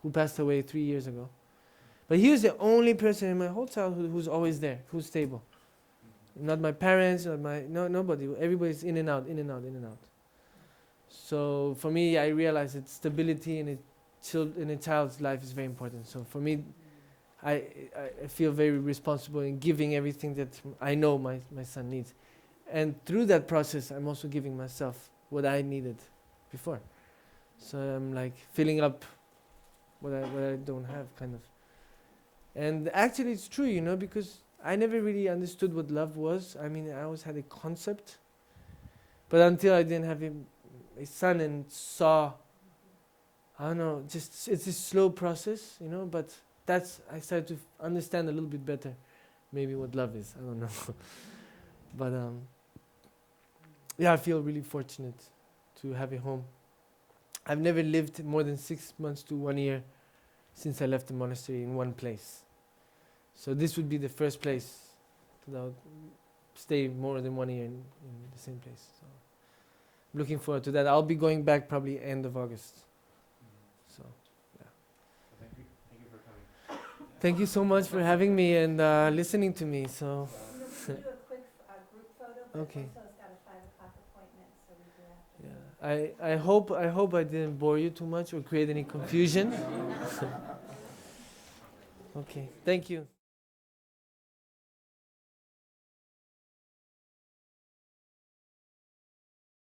[SPEAKER 1] who passed away 3 years ago. But he was the only person in my whole childhood who's always there, who's stable. Not my parents, nobody. Everybody's in and out, in and out, in and out. So for me, I realized that stability in a child's life is very important. So for me, I feel very responsible in giving everything that I know my son needs. And through that process, I'm also giving myself what I needed before. So I'm like filling up what I don't have, kind of. And actually it's true, you know, because I never really understood what love was. I mean, I always had a concept. But until I didn't have a son and saw, I don't know, just it's a slow process, you know, but I started to understand a little bit better maybe what love is. I don't know. But yeah, I feel really fortunate to have a home. I've never lived more than 6 months to 1 year since I left the monastery in one place. So this would be the first place that I would stay more than 1 year in the same place. So I'm looking forward to that. I'll be going back probably end of August. So yeah.
[SPEAKER 7] Thank you for coming.
[SPEAKER 1] Thank you so much for having me and listening to me. So
[SPEAKER 2] We'll do a quick group photo, but
[SPEAKER 1] Okay.
[SPEAKER 2] also it's got a 5 o'clock appointment, so we do have to.
[SPEAKER 1] yeah, I hope I didn't bore you too much or create any confusion. Okay, thank you.